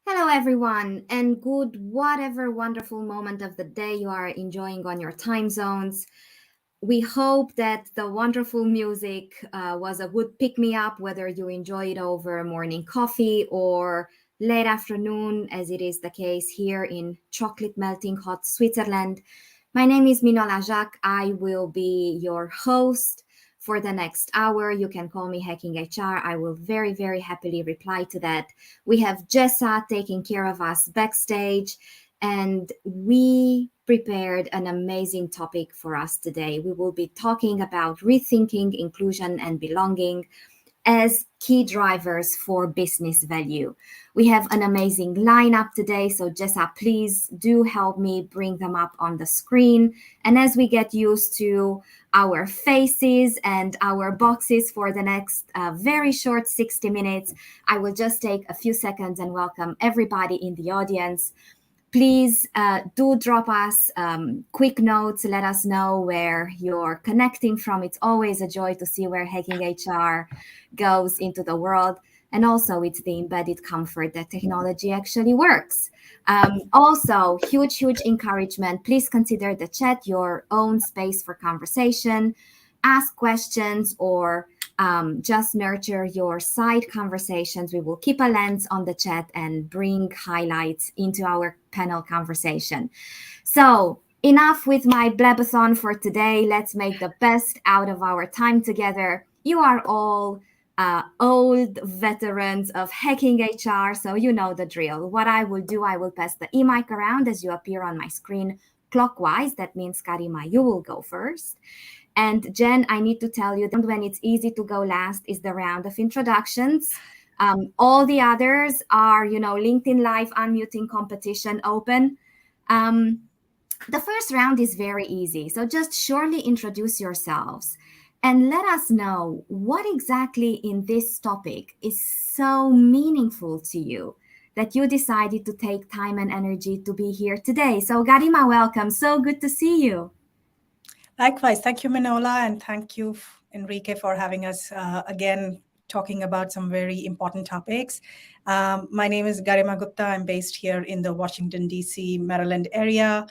Hello, everyone, and good whatever wonderful moment of the day you are enjoying on your time zones. We hope that the wonderful music was a good pick me up, whether you enjoy it over morning coffee or late afternoon, as it is the case here in chocolate melting hot Switzerland. My name is Minola Jacques. I will be your host for the next hour. You can call me Hacking HR. I will very, very happily reply to that. We have Jessa taking care of us backstage, and we prepared an amazing topic for us today. We will be talking about rethinking inclusion and belonging as key drivers for business value. We have an amazing lineup today, so Jessa, please do help me bring them up on the screen. And as we get used to our faces and our boxes for the next very short 60 minutes, I will just take a few seconds and welcome everybody in the audience. Please do drop us quick notes. Let us know where you're connecting from. It's always a joy to see where Hacking HR goes into the world. And also, it's the embedded comfort that technology actually works. Also, huge encouragement. Please consider the chat your own space for conversation. Ask questions or just nurture your side conversations. We will keep a lens on the chat and bring highlights into our panel conversation. So enough with my blabathon for today. Let's make the best out of our time together. You are all old veterans of Hacking HR, so you know the drill. What I will do, I will pass the e-mic around as you appear on my screen clockwise. That means, Karima, you will go first. And Jen, I need to tell you that when it's easy to go last is the round of introductions. All the others are, LinkedIn Live unmuting competition open. The first round is very easy. So just surely introduce yourselves and let us know what exactly in this topic is so meaningful to you that you decided to take time and energy to be here today. So Garima, welcome. So good to see you. Likewise. Thank you, Manola, and thank you, Enrique, for having us again talking about some very important topics. My name is Garima Gupta. I'm based here in the Washington, D.C., Maryland area.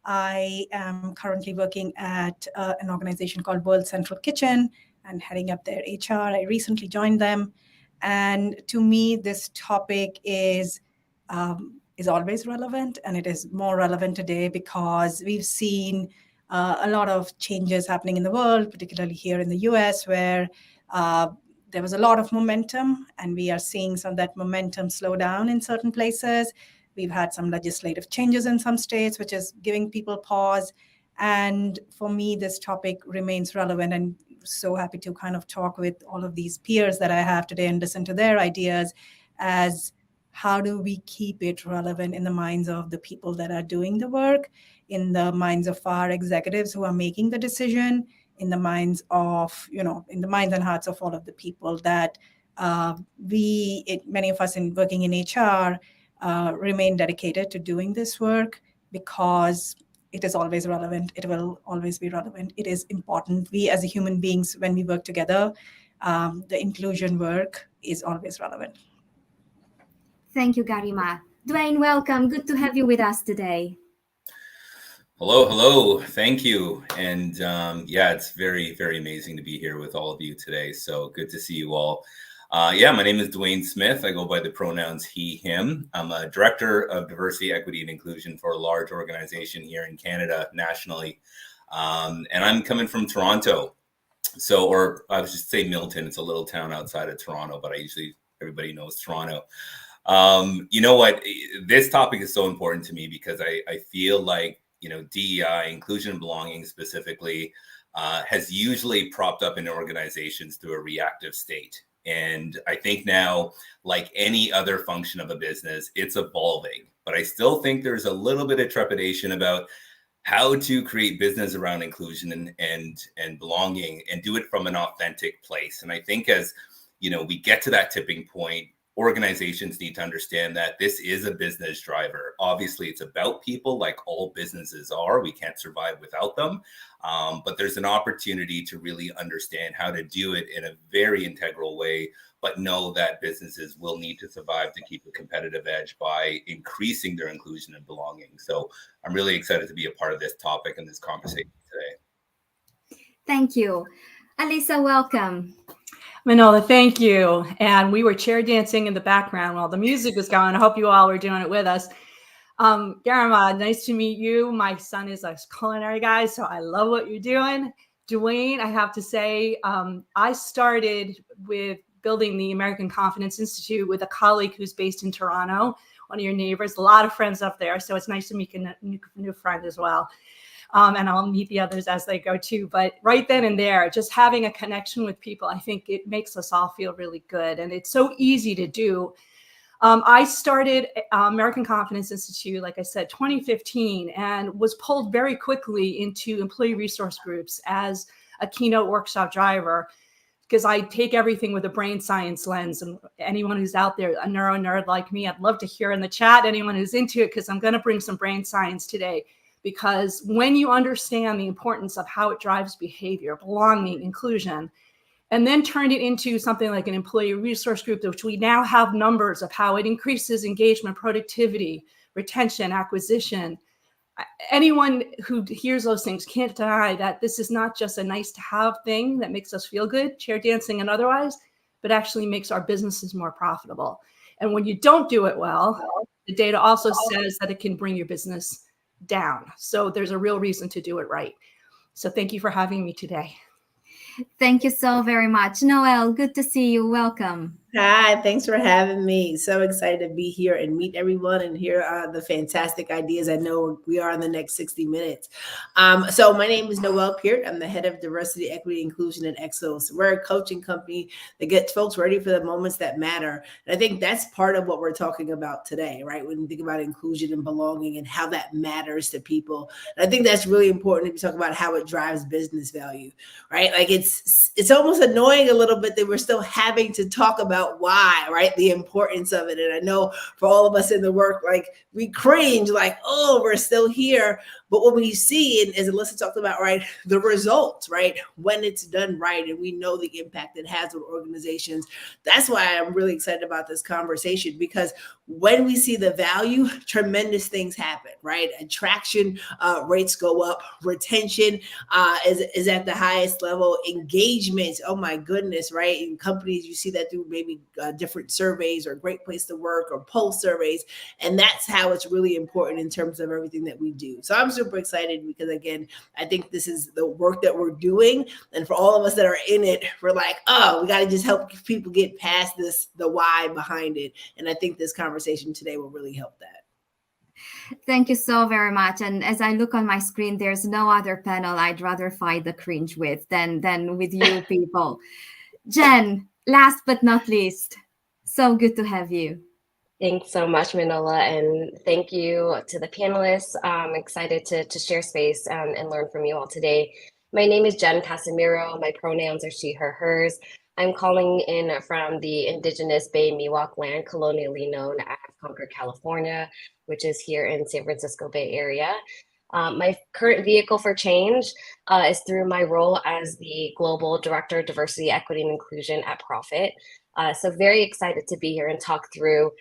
I am currently working at an organization called World Central Kitchen and heading up their HR. I recently joined them. And to me, this topic is always relevant, and it is more relevant today because we've seen a lot of changes happening in the world, particularly here in the US, where there was a lot of momentum, and we are seeing some of that momentum slow down in certain places. We've had some legislative changes in some states, which is giving people pause. And for me, this topic remains relevant, and so happy to kind of talk with all of these peers that I have today and listen to their ideas as how do we keep it relevant in the minds of the people that are doing the work, in the minds of our executives who are making the decision, in the minds of, in the minds and hearts of all of the people that many of us working in HR remain dedicated to doing this work because it is always relevant. It will always be relevant. It is important. We as human beings, when we work together, the inclusion work is always relevant. Thank you, Garima. Dwayne, welcome. Good to have you with us today. Hello. Thank you. And it's very, very amazing to be here with all of you today. So good to see you all. My name is Dwayne Smith. I go by the pronouns he, him. I'm a director of diversity, equity, and inclusion for a large organization here in Canada nationally. And I'm coming from Toronto. Or I would just say Milton. It's a little town outside of Toronto, but everybody knows Toronto. You know what? This topic is so important to me because I feel like, DEI, inclusion and belonging specifically, has usually propped up in organizations through a reactive state. And I think now, like any other function of a business, it's evolving. But I still think there's a little bit of trepidation about how to create business around inclusion and belonging and do it from an authentic place. And I think as, we get to that tipping point, organizations need to understand that this is a business driver. Obviously, it's about people, like all businesses are. We can't survive without them. But there's an opportunity to really understand how to do it in a very integral way, but know that businesses will need to survive to keep a competitive edge by increasing their inclusion and belonging. So I'm really excited to be a part of this topic and this conversation today. Thank you. Alisa, welcome. Manola, thank you. And we were chair dancing in the background while the music was going. I hope you all were doing it with us. Garima, nice to meet you. My son is a culinary guy, so I love what you're doing. Dwayne, I have to say, I started with building the American Confidence Institute with a colleague who's based in Toronto, one of your neighbors, a lot of friends up there. So it's nice to meet a new friend as well. And I'll meet the others as they go too. But right then and there, just having a connection with people, I think it makes us all feel really good. And it's so easy to do. I started American Confidence Institute, like I said, 2015, and was pulled very quickly into employee resource groups as a keynote workshop driver, because I take everything with a brain science lens. And anyone who's out there, a neuro nerd like me, I'd love to hear in the chat, anyone who's into it, because I'm going to bring some brain science today. Because when you understand the importance of how it drives behavior, belonging, inclusion, and then turned it into something like an employee resource group, which we now have numbers of how it increases engagement, productivity, retention, acquisition. Anyone who hears those things can't deny that this is not just a nice to have thing that makes us feel good, chair dancing and otherwise, but actually makes our businesses more profitable. And when you don't do it well, the data also says that it can bring your business down. So there's a real reason to do it right. So thank you for having me today. Thank you so very much. Noel, good to see you. Welcome. Hi, thanks for having me. So excited to be here and meet everyone and hear the fantastic ideas. I know we are in the next 60 minutes. So my name is Noelle Peart. I'm the head of diversity, equity, inclusion at Exos. We're a coaching company that gets folks ready for the moments that matter. And I think that's part of what we're talking about today, right? When you think about inclusion and belonging and how that matters to people. And I think that's really important if you talk about how it drives business value, right? Like it's almost annoying a little bit that we're still having to talk about why, right? The importance of it. And I know for all of us in the work, like we cringe, like, oh, we're still here. But when we see, and as Alyssa talked about, right, the results, right, when it's done right, and we know the impact it has on organizations, that's why I'm really excited about this conversation, because when we see the value, tremendous things happen, right? Attraction rates go up, retention is at the highest level, engagement, oh my goodness, right? In companies, you see that through maybe different surveys or Great Place to Work or Pulse surveys, and that's how it's really important in terms of everything that we do. So I'm super excited because, again, I think this is the work that we're doing. And for all of us that are in it, we're like, oh, we got to just help people get past this, the why behind it. And I think this conversation today will really help that. Thank you so very much. And as I look on my screen, there's no other panel I'd rather fight the cringe with than with you people. Jen, last but not least, so good to have you. Thanks so much, Manola, and thank you to the panelists. I'm excited to share space and learn from you all today. My name is Jen Casimiro. My pronouns are she, her, hers. I'm calling in from the indigenous Bay Miwok land, colonially known as Concord, California, which is here in San Francisco Bay Area. My current vehicle for change is through my role as the Global Director of Diversity, Equity, and Inclusion at Profit. So very excited to be here and talk through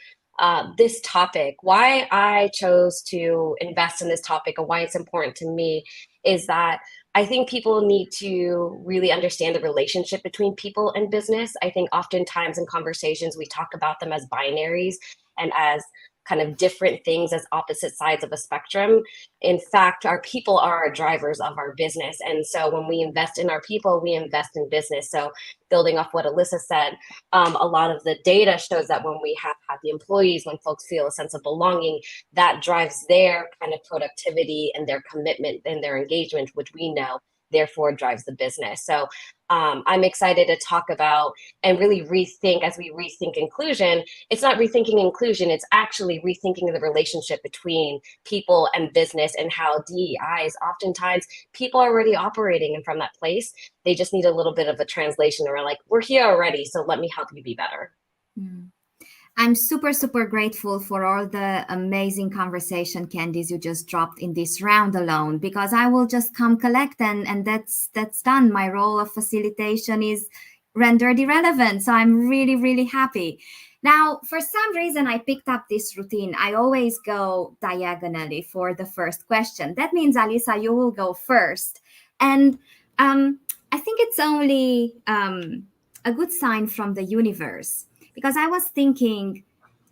this topic. Why I chose to invest in this topic and why it's important to me is that I think people need to really understand the relationship between people and business. I think oftentimes in conversations, we talk about them as binaries and as kind of different things, as opposite sides of a spectrum. In fact, our people are our drivers of our business. And so when we invest in our people, we invest in business. So building off what Alyssa said, a lot of the data shows that when we have the employees, when folks feel a sense of belonging, that drives their kind of productivity and their commitment and their engagement, which we know therefore drives the business. So I'm excited to talk about and really rethink, as we rethink inclusion. It's not rethinking inclusion, it's actually rethinking the relationship between people and business and how DEIs, oftentimes people are already operating and from that place. They just need a little bit of a translation, or like, we're here already, so let me help you be better. I'm super, super grateful for all the amazing conversation candies you just dropped in this round alone, because I will just come collect and that's done. My role of facilitation is rendered irrelevant. So I'm really, really happy. Now, for some reason, I picked up this routine. I always go diagonally for the first question. That means, Alisa, you will go first. And I think it's only a good sign from the universe, because I was thinking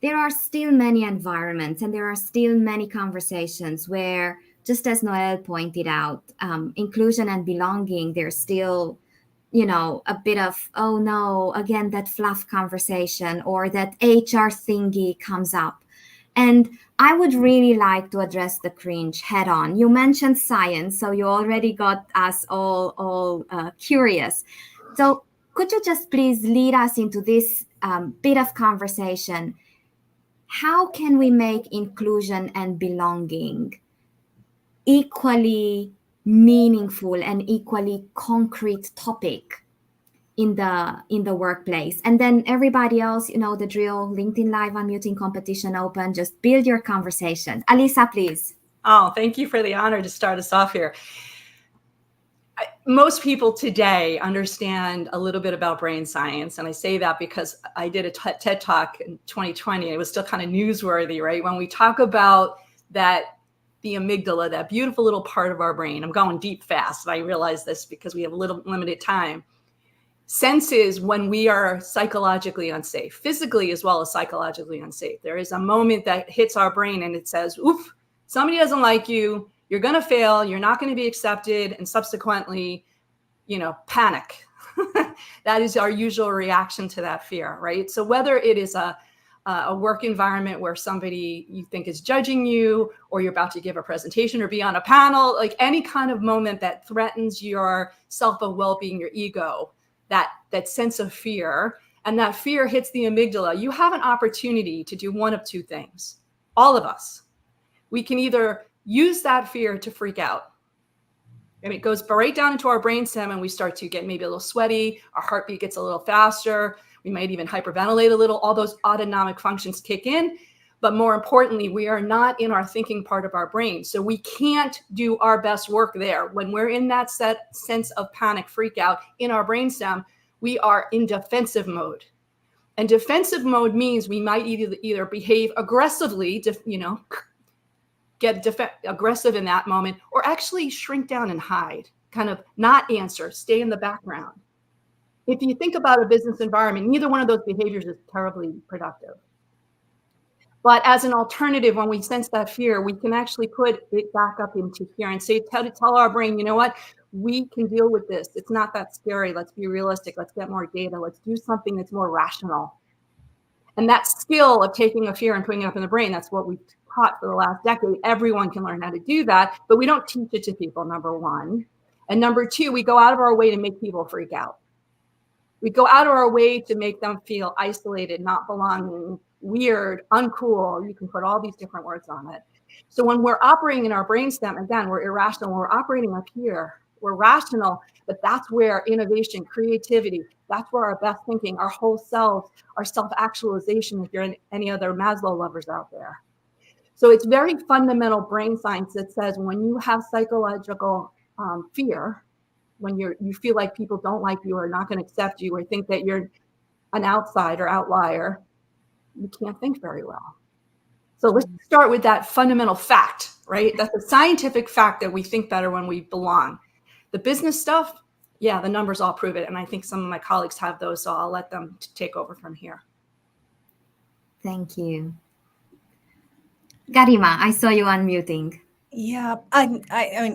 there are still many environments and there are still many conversations where, just as Noel pointed out, inclusion and belonging, there's still, a bit of, oh no, again, that fluff conversation or that HR thingy comes up. And I would really like to address the cringe head on. You mentioned science, so you already got us all curious. So could you just please lead us into this bit of conversation? How can we make inclusion and belonging equally meaningful and equally concrete topic in the workplace? And then everybody else, the drill: LinkedIn Live, unmuting, competition open, just build your conversation. Alisa, please. Oh, thank you for the honor to start us off here. Most people today understand a little bit about brain science. And I say that because I did a TED Talk in 2020. It was still kind of newsworthy, right? When we talk about that, the amygdala, that beautiful little part of our brain. I'm going deep fast. I realize this because we have a little limited time. Senses when we are psychologically unsafe, physically as well as psychologically unsafe. There is a moment that hits our brain and it says, oof, somebody doesn't like you. You're going to fail. You're not going to be accepted. And subsequently, panic. That is our usual reaction to that fear, right? So whether it is a work environment where somebody you think is judging you, or you're about to give a presentation or be on a panel, like any kind of moment that threatens your self of well-being, your ego, that sense of fear, and that fear hits the amygdala, you have an opportunity to do one of two things. All of us. We can either use that fear to freak out, and it goes right down into our brainstem, and we start to get maybe a little sweaty, our heartbeat gets a little faster, we might even hyperventilate a little, all those autonomic functions kick in. But more importantly, we are not in our thinking part of our brain. So we can't do our best work there. When we're in that sense of panic, freak out in our brainstem, we are in defensive mode. And defensive mode means we might either behave aggressively, get aggressive in that moment, or actually shrink down and hide, kind of not answer, stay in the background. If you think about a business environment, neither one of those behaviors is terribly productive. But as an alternative, when we sense that fear, we can actually put it back up into here and say, tell our brain, you know what, we can deal with this. It's not that scary. Let's be realistic. Let's get more data. Let's do something that's more rational. And that skill of taking a fear and putting it up in the brain, that's what we've taught for the last decade. Everyone can learn how to do that, but we don't teach it to people, number one. And number two, we go out of our way to make people freak out. We go out of our way to make them feel isolated, not belonging, weird, uncool. You can put all these different words on it. So when we're operating in our brainstem, again, we're irrational. When we're operating up here, we're rational, but that's where innovation, creativity, that's where our best thinking, our whole self, our self-actualization, if you're in any other Maslow lovers out there. So it's very fundamental brain science that says when you have psychological fear, when you feel like people don't like you or not going to accept you or think that you're an outsider, outlier, you can't think very well. So let's start with that fundamental fact, right? That's a scientific fact that we think better when we belong. The business stuff, yeah, the numbers all prove it. And I think some of my colleagues have those, so I'll let them take over from here. Thank you. Garima, I saw you unmuting. Yeah, I mean,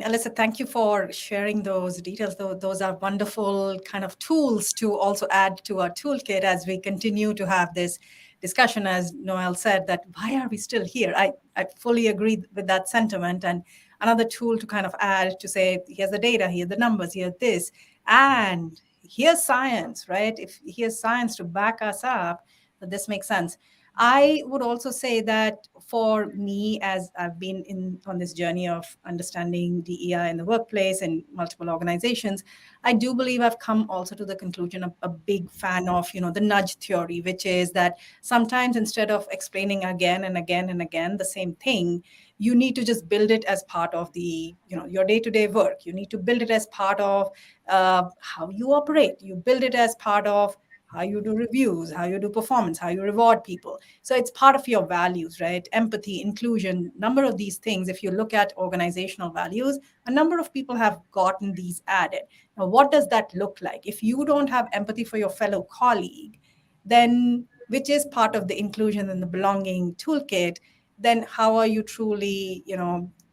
Alyssa, thank you for sharing those details. Those are wonderful kind of tools to also add to our toolkit as we continue to have this discussion. As Noel said, that why are we still here? I fully agree with that sentiment. And another tool to kind of add to say, here's the data, here's the numbers, here's this, and here's science, right? If here's science to back us up, that this makes sense. I would also say that for me, as I've been on this journey of understanding DEI in the workplace and multiple organizations, I do believe I've come also to the conclusion of a big fan of, the nudge theory, which is that sometimes instead of explaining again and again and again the same thing, you need to just build it as part of your day-to-day work. You need to build it as part of how you operate. You build it as part of how you do reviews, how you do performance, how you reward people. So it's part of your values, right? Empathy, inclusion, number of these things. If you look at organizational values, a number of people have gotten these added. Now, what does that look like? If you don't have empathy for your fellow colleague, then which is part of the inclusion and the belonging toolkit, then how are you truly,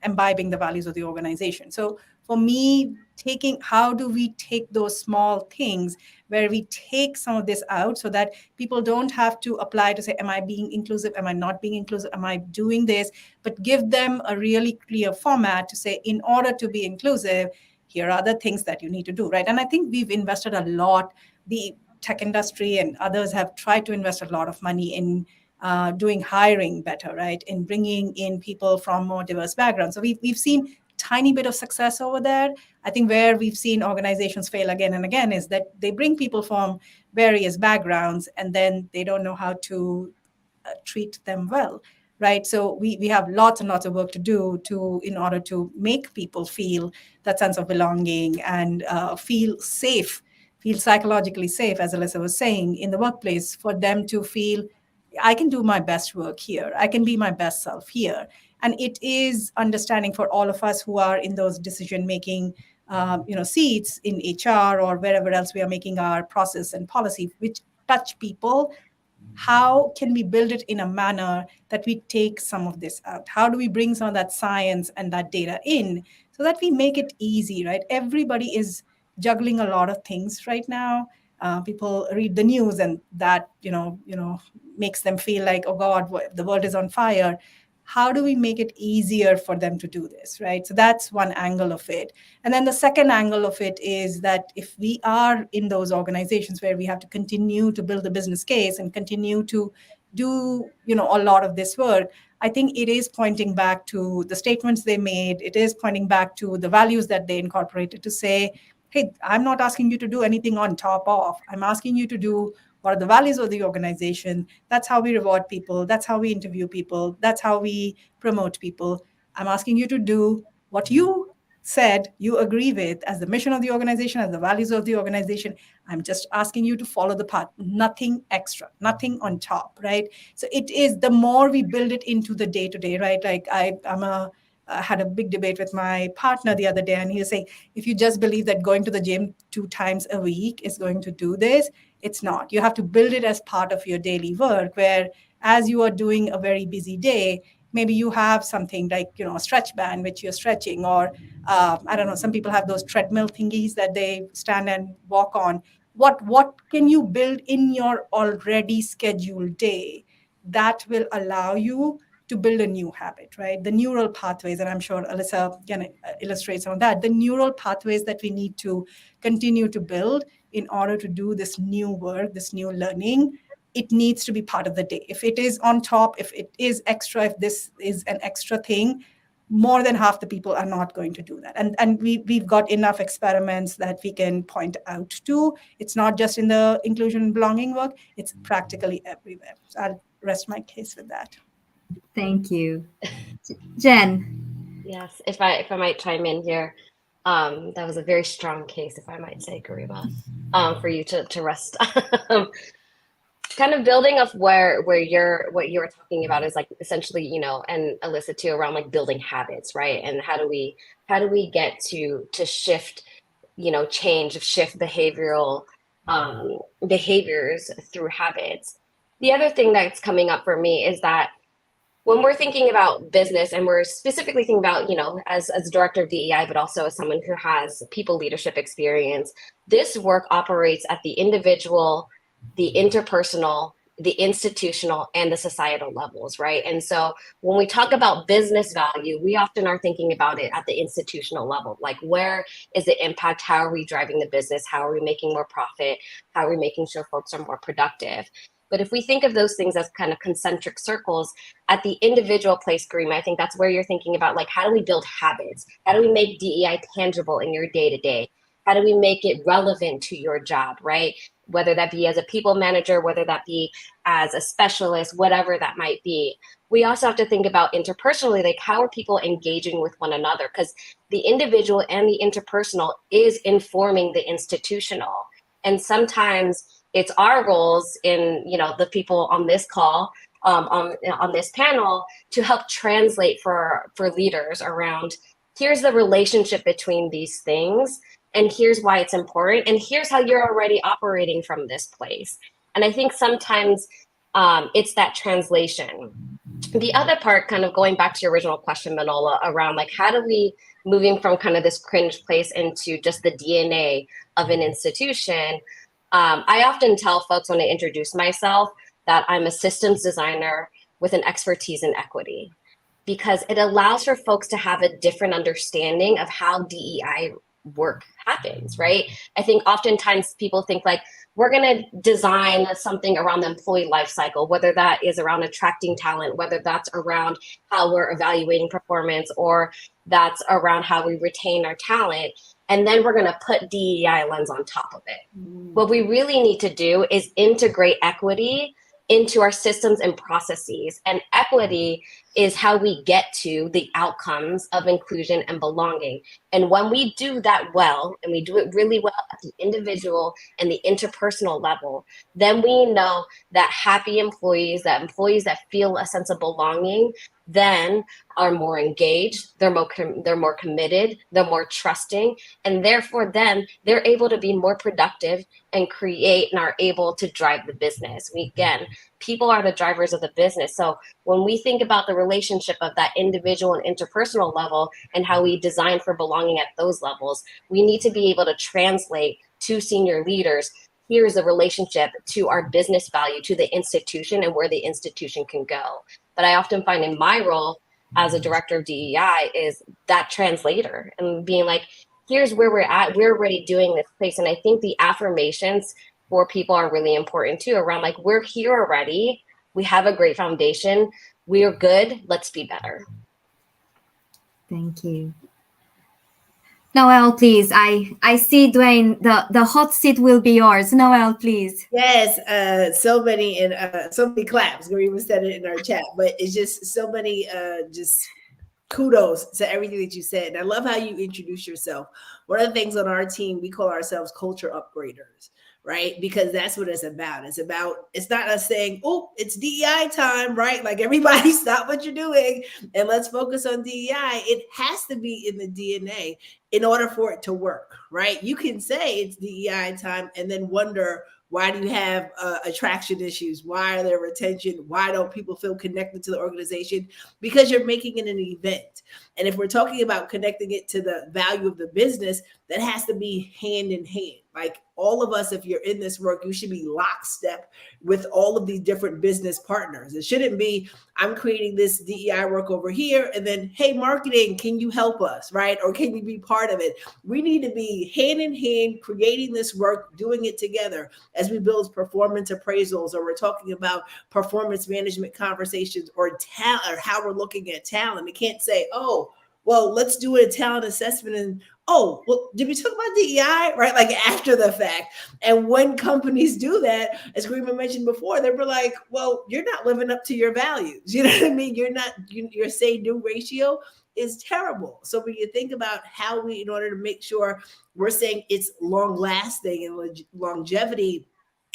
imbibing the values of the organization? So for me, how do we take those small things where we take some of this out so that people don't have to apply to say, am I being inclusive? Am I not being inclusive? Am I doing this? But give them a really clear format to say, in order to be inclusive, here are the things that you need to do, right? And I think we've invested a lot. The tech industry and others have tried to invest a lot of money in doing hiring better, right? In bringing in people from more diverse backgrounds. So we've seen tiny bit of success over there. I think where we've seen organizations fail again and again is that they bring people from various backgrounds and then they don't know how to treat them well, right? So we have lots and lots of work to do in order to make people feel that sense of belonging and feel safe, feel psychologically safe, as Alyssa was saying, in the workplace, for them to feel I can do my best work here. I can be my best self here. And it is understanding for all of us who are in those decision-making seats in HR or wherever else we are making our process and policy, which touch people. How can we build it in a manner that we take some of this out? How do we bring some of that science and that data in so that we make it easy, right? Everybody is juggling a lot of things right now. People read the news and that makes them feel like, oh God, the world is on fire. How do we make it easier for them to do this, right? So that's one angle of it. And then the second angle of it is that if we are in those organizations where we have to continue to build the business case and continue to do a lot of this work, I think it is pointing back to the statements they made. It is pointing back to the values that they incorporated to say, hey, I'm not asking you to do anything on top of. I'm asking you to do what are the values of the organization. That's how we reward people. That's how we interview people. That's how we promote people. I'm asking you to do what you said you agree with as the mission of the organization, as the values of the organization. I'm just asking you to follow the path, nothing extra, nothing on top, right? So it is, the more we build it into the day-to-day, right? Like I had a big debate with my partner the other day, and he was saying, if you just believe that going to the gym 2 times a week is going to do this, it's not. You have to build it as part of your daily work, where as you are doing a very busy day, maybe you have something like, a stretch band, which you're stretching, or I don't know, some people have those treadmill thingies that they stand and walk on. What can you build in your already scheduled day that will allow you to build a new habit, right? The neural pathways, and I'm sure Alyssa can illustrate some of that, the neural pathways that we need to continue to build in order to do this new work, this new learning, it needs to be part of the day. If it is on top, if it is extra, if this is an extra thing, more than half the people are not going to do that. And we've got enough experiments that we can point out to. It's not just in the inclusion and belonging work, it's practically everywhere. So I'll rest my case with that. Thank you. Jen. Yes, if I might chime in here, that was a very strong case, if I might say, Garima, for you to rest. Kind of building off what you were talking about is like essentially, and Alyssa too, around like building habits, right? And how do we get to shift, shift behavioral behaviors through habits. The other thing that's coming up for me is that when we're thinking about business, and we're specifically thinking about, as a director of DEI, but also as someone who has people leadership experience, this work operates at the individual, the interpersonal, the institutional, and the societal levels, right? And so when we talk about business value, we often are thinking about it at the institutional level. Like, where is the impact? How are we driving the business? How are we making more profit? How are we making sure folks are more productive? But if we think of those things as kind of concentric circles, at the individual place, Garima, I think that's where you're thinking about, like, how do we build habits? How do we make DEI tangible in your day-to-day? How do we make it relevant to your job, right? Whether that be as a people manager, whether that be as a specialist, whatever that might be. We also have to think about interpersonally, like, how are people engaging with one another? Because the individual and the interpersonal is informing the institutional. And sometimes it's our roles in, the people on this call, on this panel, to help translate for leaders around, here's the relationship between these things, and here's why it's important, and here's how you're already operating from this place. And I think sometimes it's that translation. The other part, kind of going back to your original question, Manola, around like, how do we, moving from kind of this cringe place into just the DNA of an institution, I often tell folks when I introduce myself that I'm a systems designer with an expertise in equity, because it allows for folks to have a different understanding of how DEI work happens, right? I think oftentimes people think like, we're going to design something around the employee life cycle, whether that is around attracting talent, whether that's around how we're evaluating performance, or that's around how we retain our talent. And then we're going to put DEI lens on top of it. What we really need to do is integrate equity into our systems and processes. And equity is how we get to the outcomes of inclusion and belonging. And when we do that well, and we do it really well at the individual and the interpersonal level, then we know that happy employees, that employees that feel a sense of belonging, then are more engaged, they're more committed, they're more trusting, and therefore then they're able to be more productive and create and are able to drive the business. Again, people are the drivers of the business. So when we think about the relationship of that individual and interpersonal level and how we design for belonging at those levels, we need to be able to translate to senior leaders, here's the relationship to our business value, to the institution, and where the institution can go. But I often find in my role as a director of DEI is that translator and being like, here's where we're at. We're already doing this place. And I think the affirmations for people are really important too, around like, we're here already. We have a great foundation. We are good. Let's be better. Thank you. Noelle, please. I see, Dwayne, the hot seat will be yours. Noelle, please. Yes, so many claps. Garima said it in our chat, but it's just so many just kudos to everything that you said. And I love how you introduce yourself. One of the things on our team, we call ourselves culture upgraders, right? Because that's what it's about. It's not us saying, oh, it's DEI time, right? Like, everybody stop what you're doing and let's focus on DEI. It has to be in the DNA in order for it to work, right? You can say it's DEI time and then wonder, why do you have attraction issues? Why are there retention? Why don't people feel connected to the organization? Because you're making it an event. And if we're talking about connecting it to the value of the business, that has to be hand in hand. Like, all of us, if you're in this work, you should be lockstep with all of these different business partners. It shouldn't be, I'm creating this DEI work over here, and then, hey, marketing, can you help us, right? Or can you be part of it? We need to be hand in hand, creating this work, doing it together as we build performance appraisals, or we're talking about performance management conversations, or talent, or how we're looking at talent. It can't say, oh, well, let's do a talent assessment and, oh, well, did we talk about DEI, right? Like, after the fact. And when companies do that, as Garima mentioned before, they were like, well, you're not living up to your values. You know what I mean? Your say-do ratio is terrible. So when you think about how we, in order to make sure we're saying it's long lasting and longevity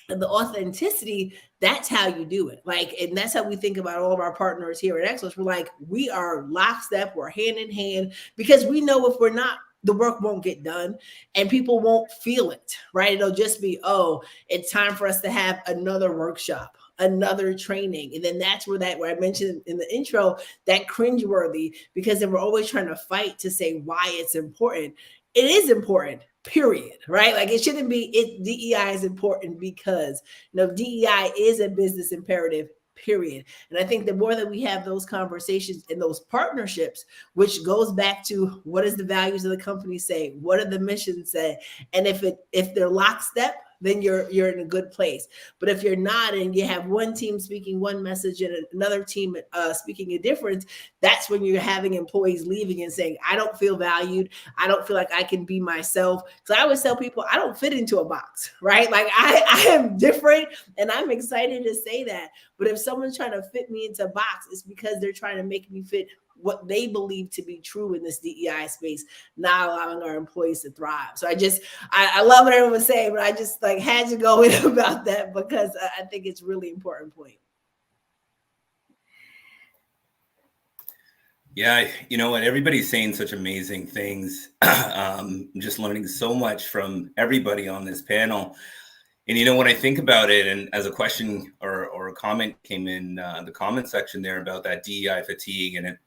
and the authenticity, that's how you do it. Like, and that's how we think about all of our partners here at Excellence. We're like, we are lockstep, we're hand in hand, because we know if we're not, the work won't get done and people won't feel it, right? It'll just be, oh, it's time for us to have another workshop, another training. And then that's where I mentioned in the intro, that cringeworthy, because then we're always trying to fight to say why it's important. It is important, period, right? Like, it shouldn't be, DEI is important because, DEI is a business imperative, period. And I think the more that we have those conversations and those partnerships, which goes back to, what does the values of the company say? What do the missions say? And if they're lockstep, then you're in a good place. But if you're not, and you have one team speaking one message and another team speaking a difference, that's when you're having employees leaving and saying, I don't feel valued. I don't feel like I can be myself. Because I always tell people, I don't fit into a box, right? Like I am different, and I'm excited to say that. But if someone's trying to fit me into a box, it's because they're trying to make me fit what they believe to be true in this DEI space, not allowing our employees to thrive. So I love what everyone was saying, but I just like had to go in about that because I think it's a really important point. Yeah, you know what? Everybody's saying such amazing things. I'm just learning so much from everybody on this panel. And you know, when I think about it, and as a question or a comment came in the comment section there about that DEI fatigue, and it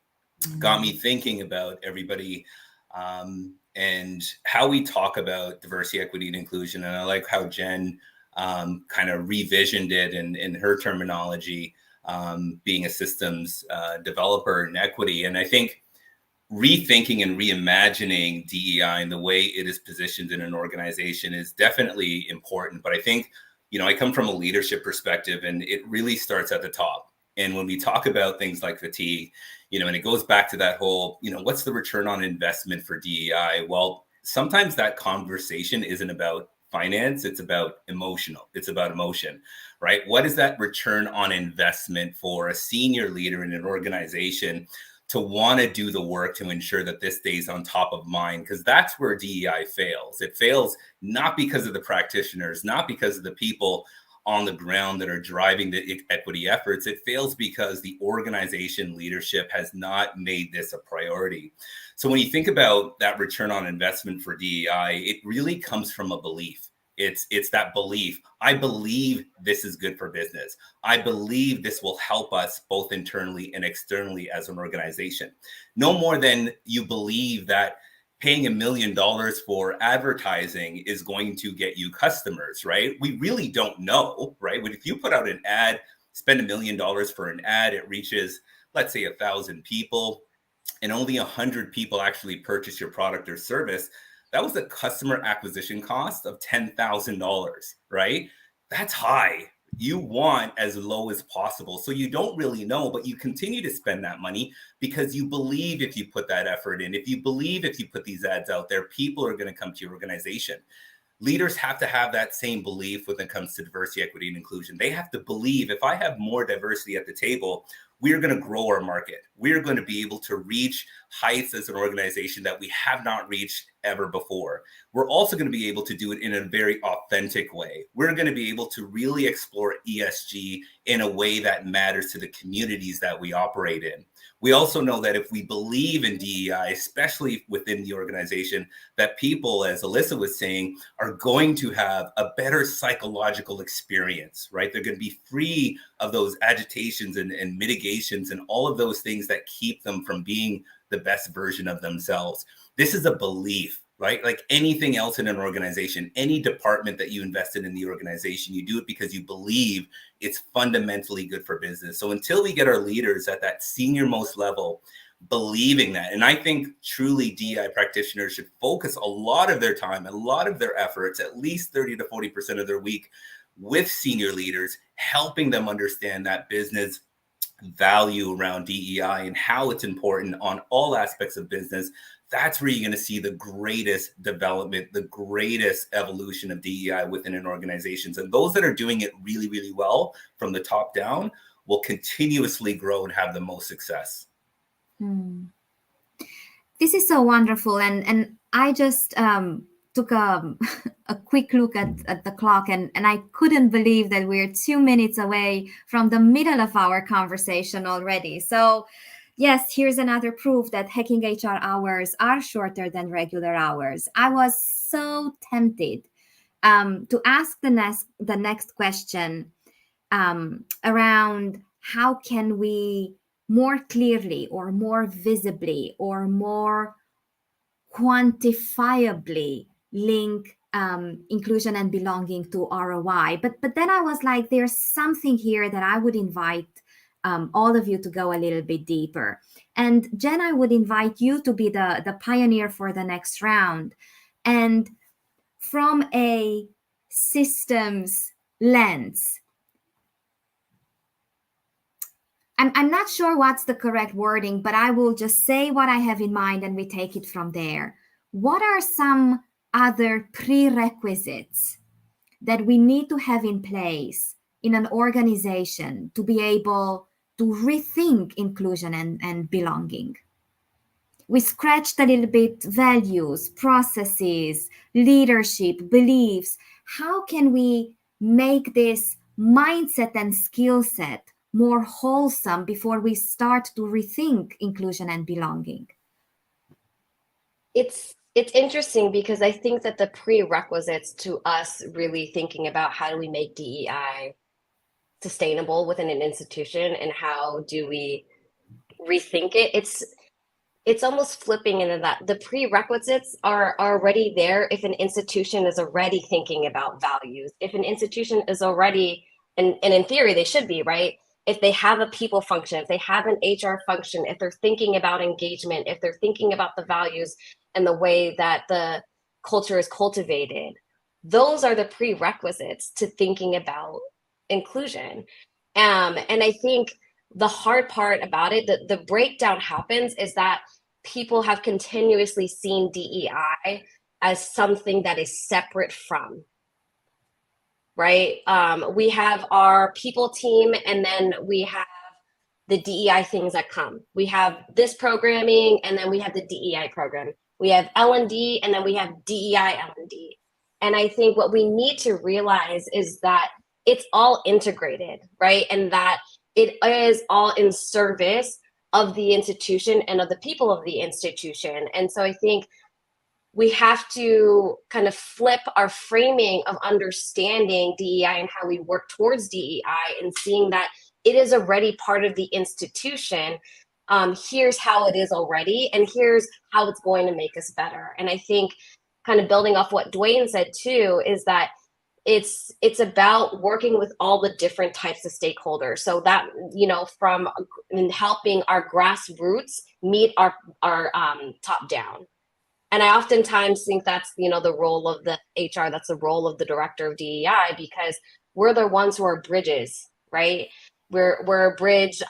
got me thinking about everybody and how we talk about diversity, equity, and inclusion. And I like how Jen kind of revisioned it in her terminology, being a systems developer in equity. And I think rethinking and reimagining DEI and the way it is positioned in an organization is definitely important. But I think, you know, I come from a leadership perspective, and it really starts at the top. And when we talk about things like fatigue, you know, and it goes back to that whole, you know, what's the return on investment for DEI? Well, sometimes that conversation isn't about finance, it's about it's about emotion, right? What is that return on investment for a senior leader in an organization to want to do the work to ensure that this stays on top of mind? Because that's where DEI fails. It fails not because of the practitioners, not because of the people on the ground that are driving the equity efforts. It fails because the organization leadership has not made this a priority. So when you think about that return on investment for DEI, it really comes from a belief. It's that belief. I believe this is good for business. I believe this will help us both internally and externally as an organization. No more than you believe that paying $1 million for advertising is going to get you customers, right? We really don't know, right? But if you put out an ad, spend $1 million for an ad, it reaches, let's say, 1,000 people, and only 100 people actually purchase your product or service. That was a customer acquisition cost of $10,000, right? That's high. You want as low as possible. So you don't really know, but you continue to spend that money because you believe if you put that effort in, if you believe if you put these ads out there, people are going to come to your organization. Leaders have to have that same belief when it comes to diversity, equity, and inclusion. They have to believe if I have more diversity at the table, we're going to grow our market. We're going to be able to reach heights as an organization that we have not reached ever before. We're also going to be able to do it in a very authentic way. We're going to be able to really explore ESG in a way that matters to the communities that we operate in. We also know that if we believe in DEI, especially within the organization, that people, as Alyssa was saying, are going to have a better psychological experience, right? They're going to be free of those agitations and mitigations and all of those things that keep them from being the best version of themselves. This is a belief, right? Like anything else in an organization, any department that you invested in the organization, you do it because you believe it's fundamentally good for business. So until we get our leaders at that senior most level believing that, and I think truly DEI practitioners should focus a lot of their time, a lot of their efforts, at least 30 to 40% of their week with senior leaders, helping them understand that business value around DEI and how it's important on all aspects of business. That's where you're going to see the greatest development, the greatest evolution of DEI within an organization. And those that are doing it really, really well from the top down will continuously grow and have the most success. This is so wonderful. And I just took a quick look at the clock, and I couldn't believe that we're 2 minutes away from the middle of our conversation already. So yes, here's another proof that hacking HR hours are shorter than regular hours. I was so tempted to ask the next question around how can we more clearly or more visibly or more quantifiably link inclusion and belonging to ROI. But then I was like, there's something here that I would invite all of you to go a little bit deeper. And Jen, I would invite you to be the pioneer for the next round. And from a systems lens. I'm not sure what's the correct wording, but I will just say what I have in mind and we take it from there. What are some other prerequisites that we need to have in place in an organization to be able to rethink inclusion and belonging? We scratched a little bit values, processes, leadership, beliefs. How can we make this mindset and skill set more wholesome before we start to rethink inclusion and belonging? It's interesting because I think that the prerequisites to us really thinking about how do we make DEI sustainable within an institution and how do we rethink it, it's almost flipping into that. The prerequisites are already there if an institution is already thinking about values, if an institution is already, and in theory they should be, right? If they have a people function, if they have an HR function, if they're thinking about engagement, if they're thinking about the values and the way that the culture is cultivated, those are the prerequisites to thinking about inclusion. And I think the hard part about it, the breakdown happens is that people have continuously seen DEI as something that is separate from, right? We have our people team, and then we have the DEI things that come. We have this programming, and then we have the DEI program. We have L&D, and then we have DEI L&D. And I think what we need to realize is that it's all integrated, right? And that it is all in service of the institution and of the people of the institution. And so I think we have to kind of flip our framing of understanding DEI and how we work towards DEI and seeing that it is already part of the institution. Here's how it is already, and here's how it's going to make us better. And I think kind of building off what Dwayne said too, is that it's about working with all the different types of stakeholders. So that, you know, from helping our grassroots meet our top down. And I oftentimes think that's, you know, the role of the HR, that's the role of the director of DEI, because we're the ones who are bridges, right? We're a bridge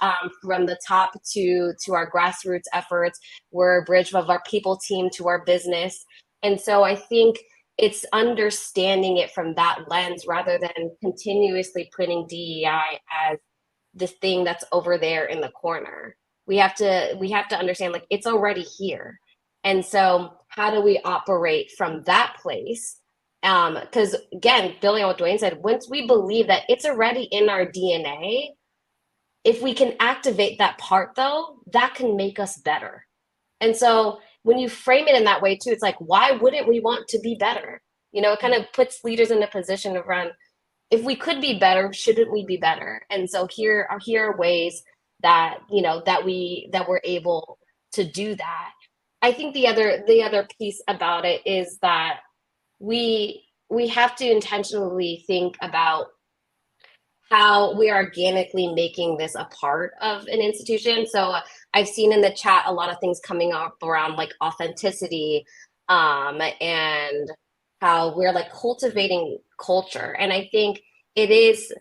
from the top to our grassroots efforts. We're a bridge of our people team to our business. And so I think it's understanding it from that lens rather than continuously putting DEI as this thing that's over there in the corner. We have to understand, like, it's already here. And so how do we operate from that place? Because again, building on what Dwayne said, once we believe that it's already in our DNA, if we can activate that part though, that can make us better. And so when you frame it in that way too, it's like, why wouldn't we want to be better? You know, it kind of puts leaders in a position of around, if we could be better, shouldn't we be better? And so here are ways that, you know, that we're able to do that. I think the other piece about it is that we have to intentionally think about how we are organically making this a part of an institution. So I've seen in the chat a lot of things coming up around like authenticity, and how we're like cultivating culture. And I think it is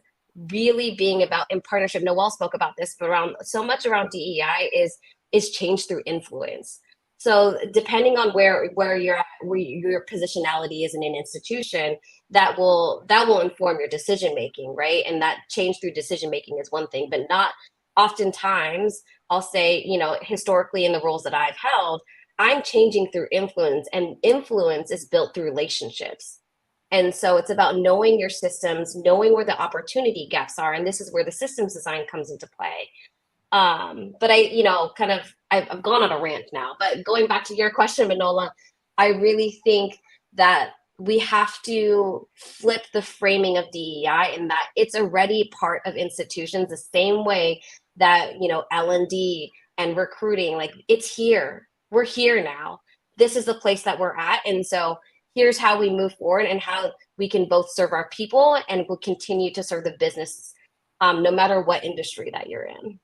really being about, in partnership, Noelle spoke about this, but around so much around DEI is change through influence. So depending on where you're at, where your positionality is in an institution, that will inform your decision making, right? And that change through decision making is one thing, but not oftentimes. I'll say, you know, historically in the roles that I've held, I'm changing through influence, and influence is built through relationships. And so it's about knowing your systems, knowing where the opportunity gaps are, and this is where the systems design comes into play. But I've gone on a rant now, but going back to your question, Manola, I really think that we have to flip the framing of DEI in that it's already part of institutions the same way that, you know, L&D and recruiting, like, it's here. We're here now. This is the place that we're at. And so here's how we move forward and how we can both serve our people and we'll continue to serve the business, no matter what industry that you're in.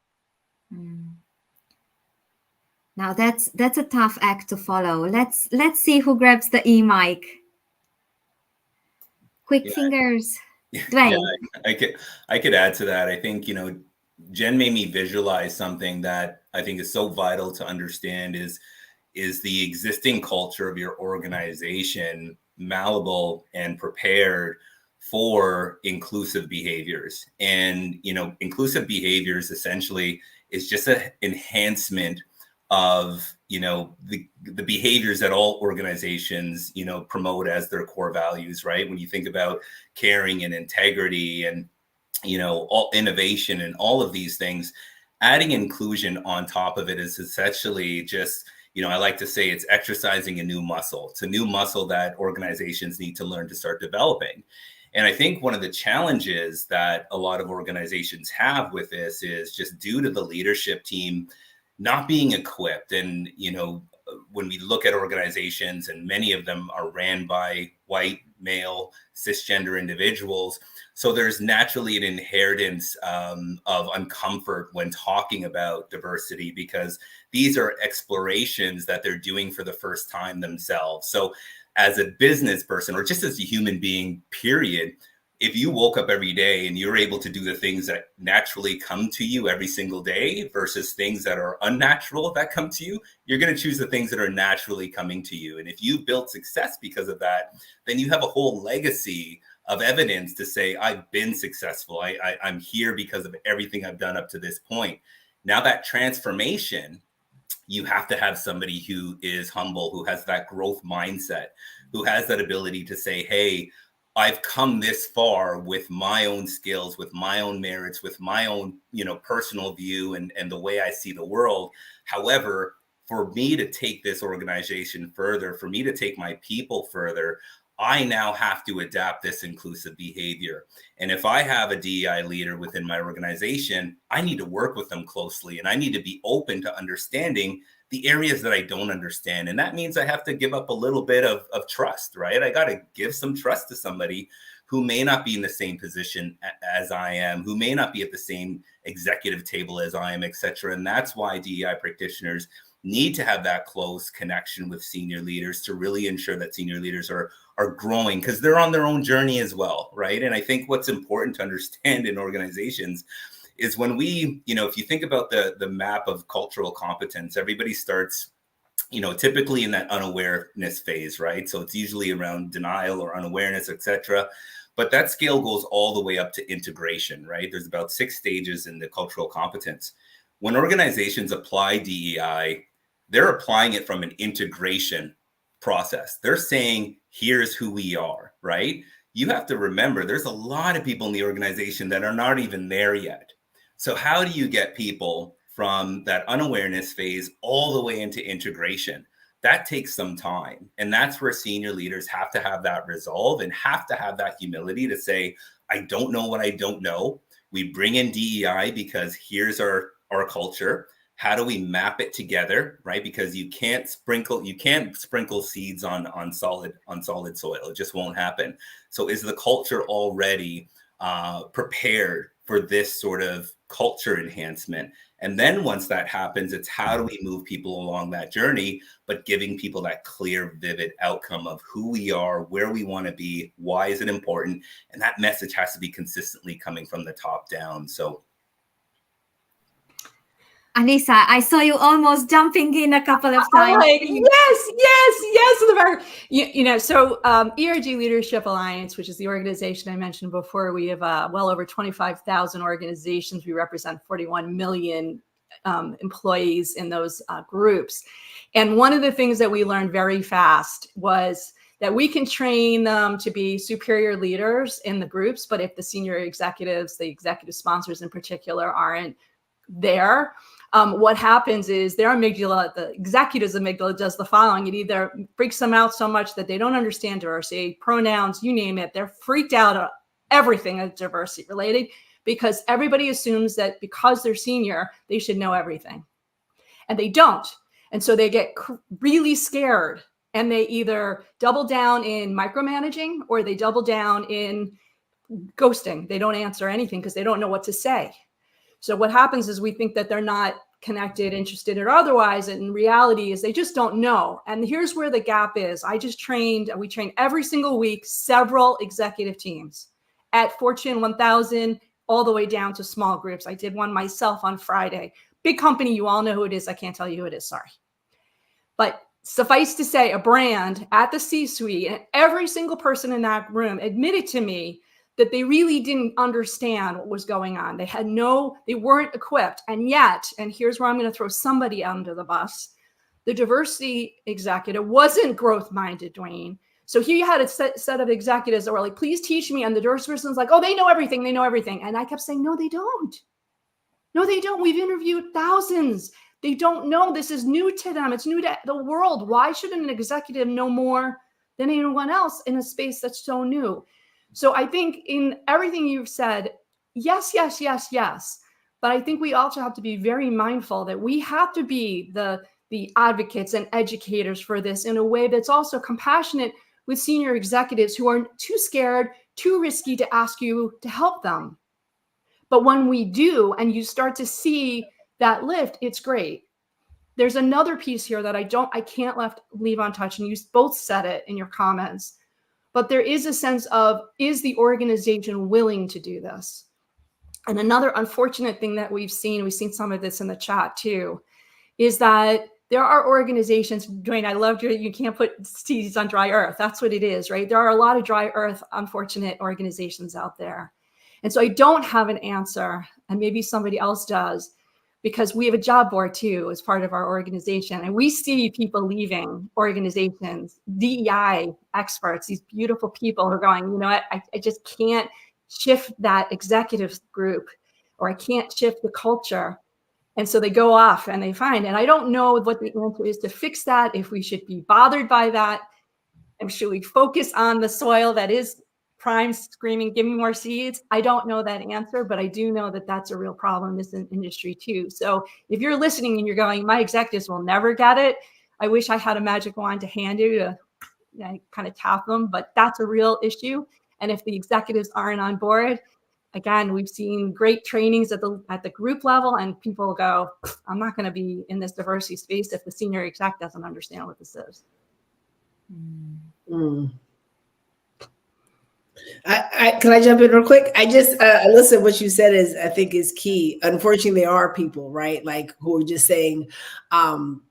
Now that's a tough act to follow. Let's see who grabs the e-mic. Quick Yeah. fingers. Yeah, Dwayne. I could add to that. I think, Jen made me visualize something that I think is so vital to understand is the existing culture of your organization malleable and prepared for inclusive behaviors. And, inclusive behaviors essentially is just an enhancement of, the behaviors that all organizations, promote as their core values, right? When you think about caring and integrity and, all innovation and all of these things, adding inclusion on top of it is essentially just, I like to say it's exercising a new muscle. It's a new muscle that organizations need to learn to start developing. And I think one of the challenges that a lot of organizations have with this is just due to the leadership team not being equipped. And, when we look at organizations, and many of them are ran by white, male, cisgender individuals, so there's naturally an inheritance of uncomfort when talking about diversity, because these are explorations that they're doing for the first time themselves. So as a business person, or just as a human being, period, if you woke up every day and you're able to do the things that naturally come to you every single day versus things that are unnatural that come to you, you're going to choose the things that are naturally coming to you. And if you've built success because of that, then you have a whole legacy of evidence to say, I've been successful. I'm here because of everything I've done up to this point. Now that transformation, you have to have somebody who is humble, who has that growth mindset, who has that ability to say, hey, I've come this far with my own skills, with my own merits, with my own, personal view and the way I see the world. However, for me to take this organization further, for me to take my people further, I now have to adapt this inclusive behavior. And if I have a DEI leader within my organization, I need to work with them closely, and I need to be open to understanding the areas that I don't understand. And that means I have to give up a little bit of trust, right? I got to give some trust to somebody who may not be in the same position as I am, who may not be at the same executive table as I am, et cetera. And that's why DEI practitioners need to have that close connection with senior leaders to really ensure that senior leaders are growing, because they're on their own journey as well, right? And I think what's important to understand in organizations is when we, if you think about the map of cultural competence, everybody starts, typically in that unawareness phase, right? So it's usually around denial or unawareness, et cetera. But that scale goes all the way up to integration, right? There's about 6 stages in the cultural competence. When organizations apply DEI, they're applying it from an integration process. They're saying, here's who we are, right? You have to remember, there's a lot of people in the organization that are not even there yet. So how do you get people from that unawareness phase all the way into integration? That takes some time. And that's where senior leaders have to have that resolve and have to have that humility to say, I don't know what I don't know. We bring in DEI because here's our culture. How do we map it together, right? Because you can't sprinkle seeds on solid soil. It just won't happen. So is the culture already prepared for this sort of culture enhancement? And then once that happens, it's how do we move people along that journey, but giving people that clear, vivid outcome of who we are, where we want to be, why is it important? And that message has to be consistently coming from the top down. So Anissa, I saw you almost jumping in a couple of times. Like, yes, in the back. So ERG Leadership Alliance, which is the organization I mentioned before, we have well over 25,000 organizations. We represent 41 million employees in those groups. And one of the things that we learned very fast was that we can train them to be superior leaders in the groups, but if the senior executives, the executive sponsors in particular, aren't there, what happens is their amygdala, the executive's amygdala, does the following. It either freaks them out so much that they don't understand diversity, pronouns, you name it. They're freaked out at everything that's diversity related, because everybody assumes that because they're senior, they should know everything. And they don't. And so they get really scared, and they either double down in micromanaging or they double down in ghosting. They don't answer anything because they don't know what to say. So what happens is we think that they're not connected, interested, or otherwise. And in reality is they just don't know. And here's where the gap is. We train every single week, several executive teams at Fortune 1000, all the way down to small groups. I did one myself on Friday. Big company, you all know who it is. I can't tell you who it is, sorry. But suffice to say, a brand at the C-suite, and every single person in that room admitted to me that they really didn't understand what was going on. They weren't equipped. And yet, and here's where I'm going to throw somebody under the bus, the diversity executive wasn't growth-minded, Dwayne. So he had a set of executives that were like, please teach me. And the diverse person's like, oh, they know everything. They know everything. And I kept saying, no, they don't. No, they don't. We've interviewed thousands. They don't know. This is new to them. It's new to the world. Why shouldn't an executive know more than anyone else in a space that's so new? So I think in everything you've said, yes, yes, yes, yes. But I think we also have to be very mindful that we have to be the advocates and educators for this in a way that's also compassionate with senior executives who are too scared, too risky to ask you to help them. But when we do, and you start to see that lift, it's great. There's another piece here that I can't leave untouched, and you both said it in your comments. But there is a sense of, is the organization willing to do this? And another unfortunate thing that we've seen some of this in the chat too, is that there are organizations, Dwayne, I loved you can't put seeds on dry earth. That's what it is, right? There are a lot of dry earth, unfortunate organizations out there. And so I don't have an answer, and maybe somebody else does, because we have a job board too as part of our organization. And we see people leaving organizations, DEI experts, these beautiful people who are going, you know what, I just can't shift that executive group, or I can't shift the culture. And so they go off and they find, and I don't know what the answer is to fix that, if we should be bothered by that, and should we focus on the soil that is prime screaming, give me more seeds? I don't know that answer, but I do know that that's a real problem in this industry too. So if you're listening and you're going, my executives will never get it, I wish I had a magic wand to hand you to kind of tap them, but that's a real issue. And if the executives aren't on board, again, we've seen great trainings at the group level, and people go, I'm not going to be in this diversity space if the senior exec doesn't understand what this is. Mm. Can I jump in real quick? I just listen. What you said I think is key. Unfortunately, there are people, right, like who are just saying, I'm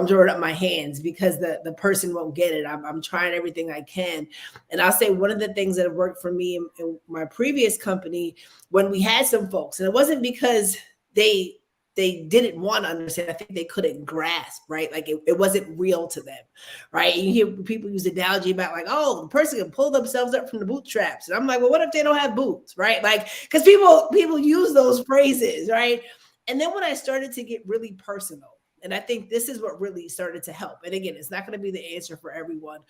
throwing up my hands because the person won't get it. I'm trying everything I can. And I'll say one of the things that worked for me in my previous company, when we had some folks, and it wasn't because they didn't want to understand. I think they couldn't grasp, right? Like it wasn't real to them, right? You hear people use the analogy about like, oh, the person can pull themselves up from the bootstraps. And I'm like, well, what if they don't have boots, right? Like, because people use those phrases, right? And then when I started to get really personal, and I think this is what really started to help. And again, it's not going to be the answer for everyone.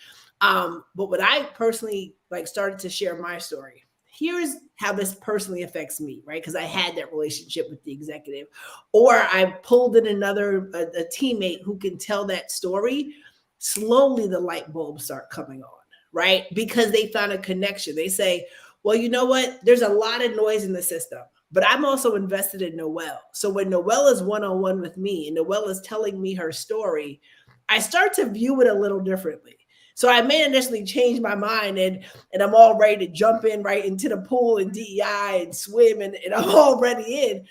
But when I personally started to share my story, here's how this personally affects me, right? Because I had that relationship with the executive, or I pulled in a teammate who can tell that story. Slowly, the light bulbs start coming on, right? Because they found a connection. They say, well, you know what? There's a lot of noise in the system, but I'm also invested in Noelle. So when Noelle is one-on-one with me and Noelle is telling me her story, I start to view it a little differently. So I may initially change my mind and I'm all ready to jump in right into the pool and DEI and swim and I'm already in,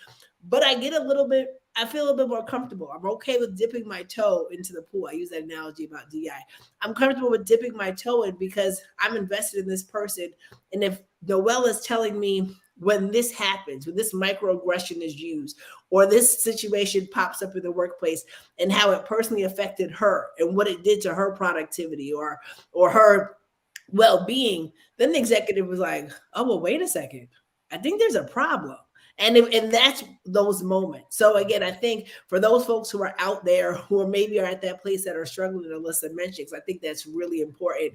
but I feel a little bit more comfortable. I'm okay with dipping my toe into the pool. I use that analogy about DEI. I'm comfortable with dipping my toe in because I'm invested in this person. And if Noelle is telling me when this happens, when this microaggression is used, or this situation pops up in the workplace and how it personally affected her and what it did to her productivity or her well-being, then the executive was like, oh, well, wait a second. I think there's a problem. And that's those moments. So again, I think for those folks who are out there who maybe are at that place that are struggling, Alyssa mentioned, I think that's really important.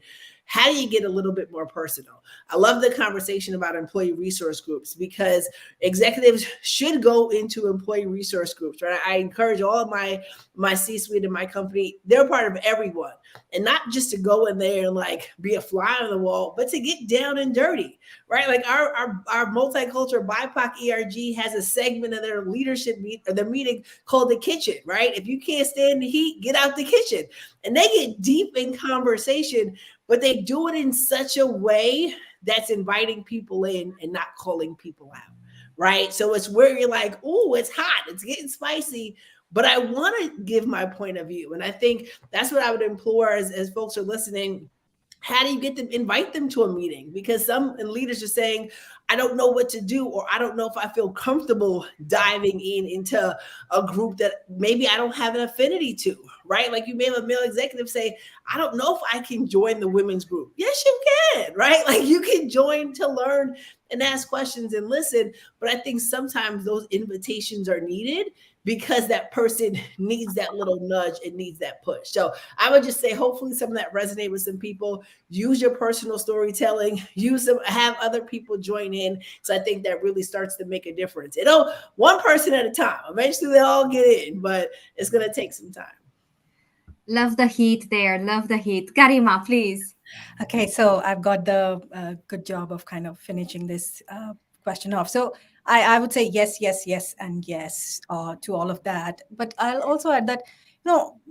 how do you get a little bit more personal? I love the conversation about employee resource groups, because executives should go into employee resource groups, right? I encourage all of my C-suite in my company, they're part of everyone. And not just to go in there and like be a fly on the wall, but to get down and dirty, right? Like our multicultural BIPOC ERG has a segment of their leadership their meeting called the kitchen, right? If you can't stand the heat, get out the kitchen. And they get deep in conversation, but they do it in such a way that's inviting people in and not calling people out, right? So it's where you're like, oh, it's hot, it's getting spicy, but I want to give my point of view. And I think that's what I would implore as folks are listening. How do you get them, invite them to a meeting? Because some leaders are saying, I don't know what to do, or I don't know if I feel comfortable diving into a group that maybe I don't have an affinity to, right? Like you may have a male executive say, I don't know if I can join the women's group. Yes, you can, right? Like you can join to learn and ask questions and listen. But I think sometimes those invitations are needed because that person needs that little nudge and needs that push. So I would just say, hopefully some of that resonate with some people. Use your personal storytelling, have other people join in. So I think that really starts to make a difference. One person at a time. Eventually they all get in, but it's going to take some time. Love the heat there. Love the heat. Garima, please. Okay, so I've got the good job of kind of finishing this question off. So I would say yes, yes, yes, and yes to all of that. But I'll also add that,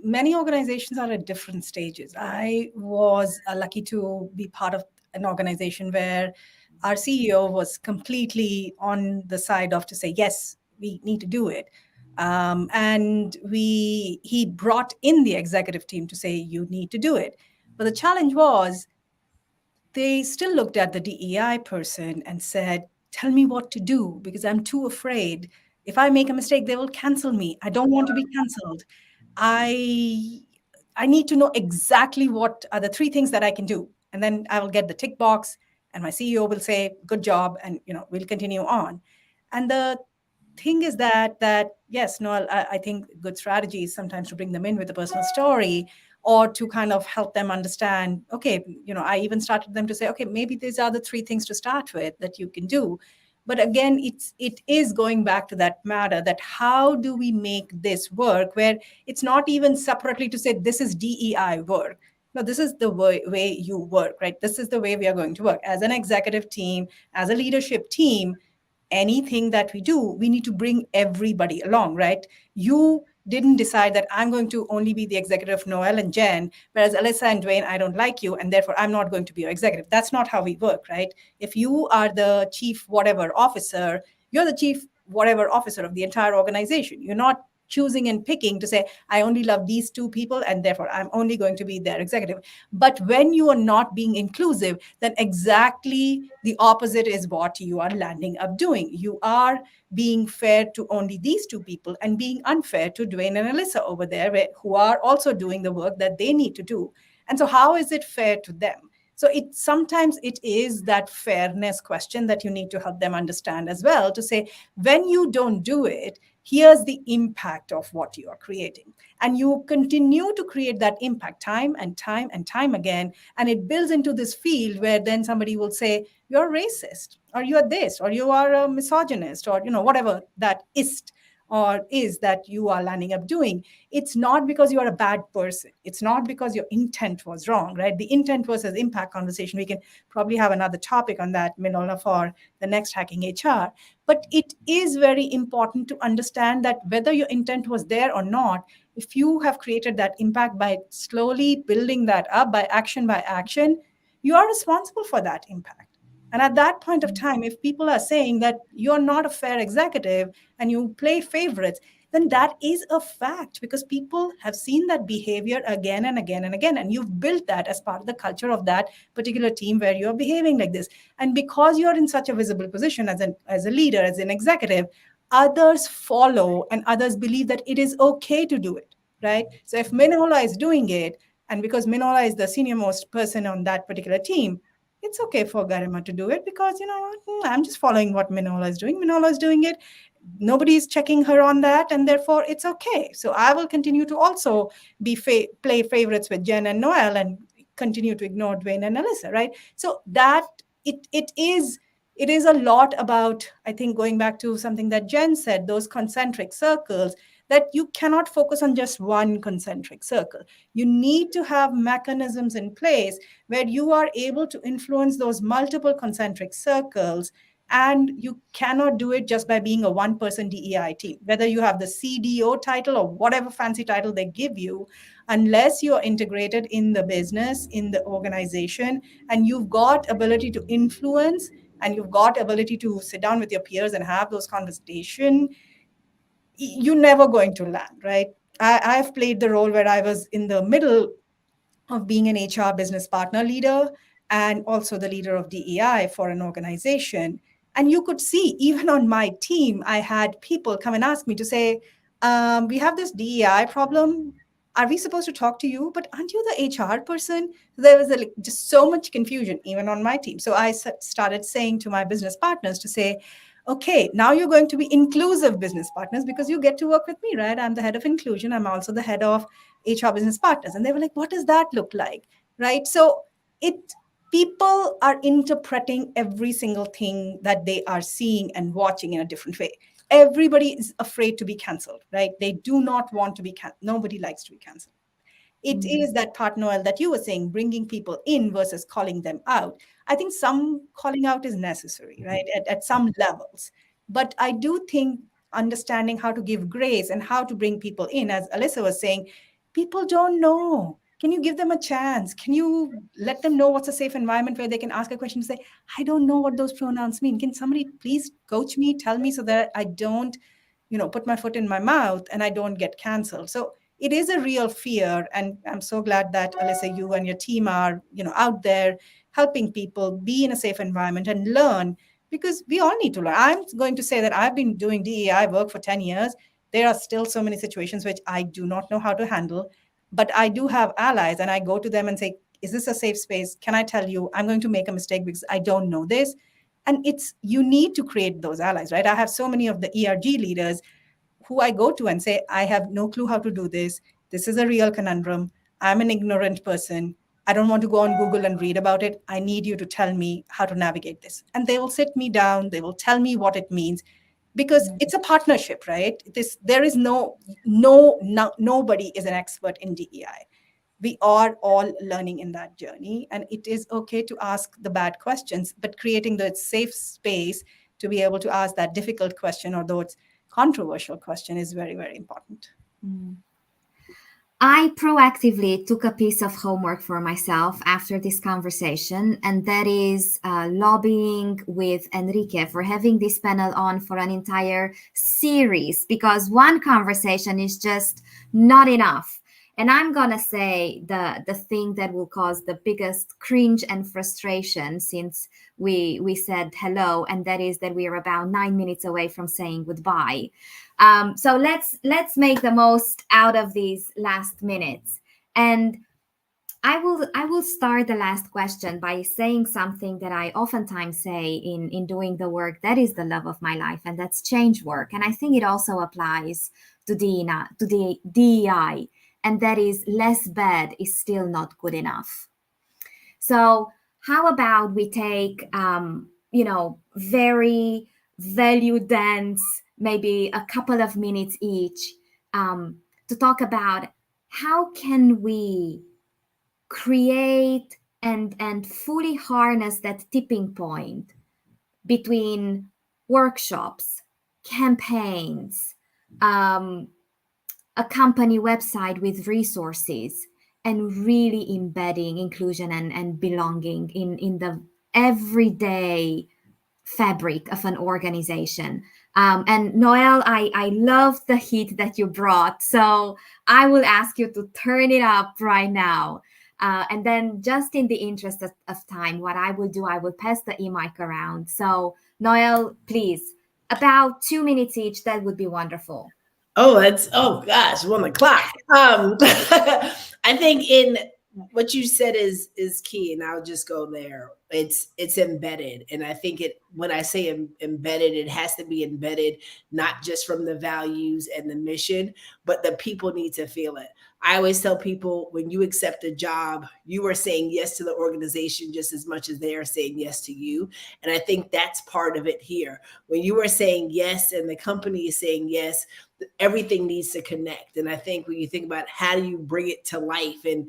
many organizations are at different stages. I was lucky to be part of an organization where our CEO was completely on the side of to say, yes, we need to do it. And he brought in the executive team to say, you need to do it. But the challenge was they still looked at the DEI person and said, tell me what to do, because I'm too afraid. If I make a mistake, they will cancel me. I don't want to be canceled. I need to know exactly what are the 3 things that I can do. And then I will get the tick box and my CEO will say, good job. And, we'll continue on. And the thing is that yes, Noel, I think good strategy is sometimes to bring them in with a personal story, or to kind of help them understand, okay, I even started them to say, okay, maybe these are the 3 things to start with that you can do. But again, it is going back to that matter, that how do we make this work, where it's not even separately to say this is DEI work. No, this is the way you work, right? This is the way we are going to work as an executive team, as a leadership team. Anything that we do, we need to bring everybody along, right? You didn't decide that I'm going to only be the executive of Noel and Jen, whereas Alyssa and Dwayne, I don't like you, and therefore I'm not going to be your executive. That's not how we work, right? If you are the chief whatever officer, you're the chief whatever officer of the entire organization. You're not choosing and picking to say, I only love these 2 people, and therefore I'm only going to be their executive. But when you are not being inclusive, then exactly the opposite is what you are landing up doing. You are being fair to only these 2 people and being unfair to Dwayne and Alyssa over there, who are also doing the work that they need to do. And so how is it fair to them? So sometimes it is that fairness question that you need to help them understand as well, to say, when you don't do it, here's the impact of what you are creating. And you continue to create that impact time and time and time again. And it builds into this field where then somebody will say, you're racist, or you're this, or you are a misogynist, or whatever that is that you are landing up doing. It's not because you are a bad person. It's not because your intent was wrong, right? The intent versus impact conversation, we can probably have another topic on that, Minola, for the next Hacking HR. But it is very important to understand that whether your intent was there or not, if you have created that impact by slowly building that up by action, you are responsible for that impact. And at that point of time, if people are saying that you're not a fair executive and you play favorites, then that is a fact, because people have seen that behavior again and again and again. And you've built that as part of the culture of that particular team where you're behaving like this. And because you're in such a visible position as a leader, as an executive, others follow and others believe that it is okay to do it, right? So if Minola is doing it, and because Minola is the senior most person on that particular team, it's okay for Garima to do it, because, I'm just following what Minola is doing. Minola is doing it. Nobody is checking her on that, and therefore it's okay. So I will continue to also be play favorites with Jen and Noel and continue to ignore Dwayne and Alyssa, right? So that it is a lot about, I think, going back to something that Jen said, those concentric circles, that you cannot focus on just one concentric circle. You need to have mechanisms in place where you are able to influence those multiple concentric circles. And you cannot do it just by being a one-person DEI team, whether you have the CDO title or whatever fancy title they give you, unless you're integrated in the business, in the organization, and you've got ability to influence, and you've got ability to sit down with your peers and have those conversations, you're never going to land, right? I've played the role where I was in the middle of being an HR business partner leader and also the leader of DEI for an organization. And you could see, even on my team, I had people come and ask me to say, we have this DEI problem. Are we supposed to talk to you? But aren't you the HR person? There was just so much confusion, even on my team. So I started saying to my business partners to say, okay, now you're going to be inclusive business partners because you get to work with me, right? I'm the head of inclusion. I'm also the head of HR business partners. And they were like, what does that look like? Right? So people are interpreting every single thing that they are seeing and watching in a different way. Everybody is afraid to be canceled, right? They do not want to be canceled. Nobody likes to be canceled. It is that part, Noel, that you were saying, bringing people in versus calling them out. I think some calling out is necessary, right, at some levels. But I do think understanding how to give grace and how to bring people in, as Alyssa was saying, people don't know. Can you give them a chance? Can you let them know what's a safe environment where they can ask a question and say, I don't know what those pronouns mean. Can somebody please coach me, tell me, so that I don't, put my foot in my mouth and I don't get canceled. So it is a real fear. And I'm so glad that, Alyssa, you and your team are, out there helping people be in a safe environment and learn, because we all need to learn. I'm going to say that I've been doing DEI work for 10 years. There are still so many situations which I do not know how to handle, but I do have allies, and I go to them and say, is this a safe space? Can I tell you, I'm going to make a mistake because I don't know this. And you need to create those allies, right? I have so many of the ERG leaders who I go to and say, I have no clue how to do this. This is a real conundrum. I'm an ignorant person. I don't want to go on Google and read about it. I need you to tell me how to navigate this. And they will sit me down. They will tell me what it means, because it's a partnership, right? There is nobody is an expert in DEI. We are all learning in that journey, and it is okay to ask the bad questions, but creating the safe space to be able to ask that difficult question or those controversial question is very, very important. I proactively took a piece of homework for myself after this conversation, and that is lobbying with Enrique for having this panel on for an entire series, because one conversation is just not enough. And I'm going to say the thing that will cause the biggest cringe and frustration since we said hello, and that is that we are about 9 minutes away from saying goodbye. So let's make the most out of these last minutes. And I will start the last question by saying something that I oftentimes say in doing the work that is the love of my life, and that's change work. And I think it also applies to DEI, and that is less bad is still not good enough. So how about we take very value dense, maybe a couple of minutes each, to talk about how can we create and fully harness that tipping point between workshops, campaigns, a company website with resources, and really embedding inclusion and belonging in the everyday fabric of an organization. And Noel, I love the heat that you brought. So I will ask you to turn it up right now. And then just in the interest of time, what I will do, I will pass the e-mic around. So Noel, please, about 2 minutes each, that would be wonderful. Oh gosh, 1 o'clock. I think in what you said is key, and I'll just go there. it's embedded. And I think when I say embedded, it has to be embedded not just from the values and the mission, but the people need to feel it. I always tell people, when you accept a job, you are saying yes to the organization just as much as they are saying yes to you. And I think that's part of it here. When you are saying yes and the company is saying yes, everything needs to connect. And I think when you think about how do you bring it to life and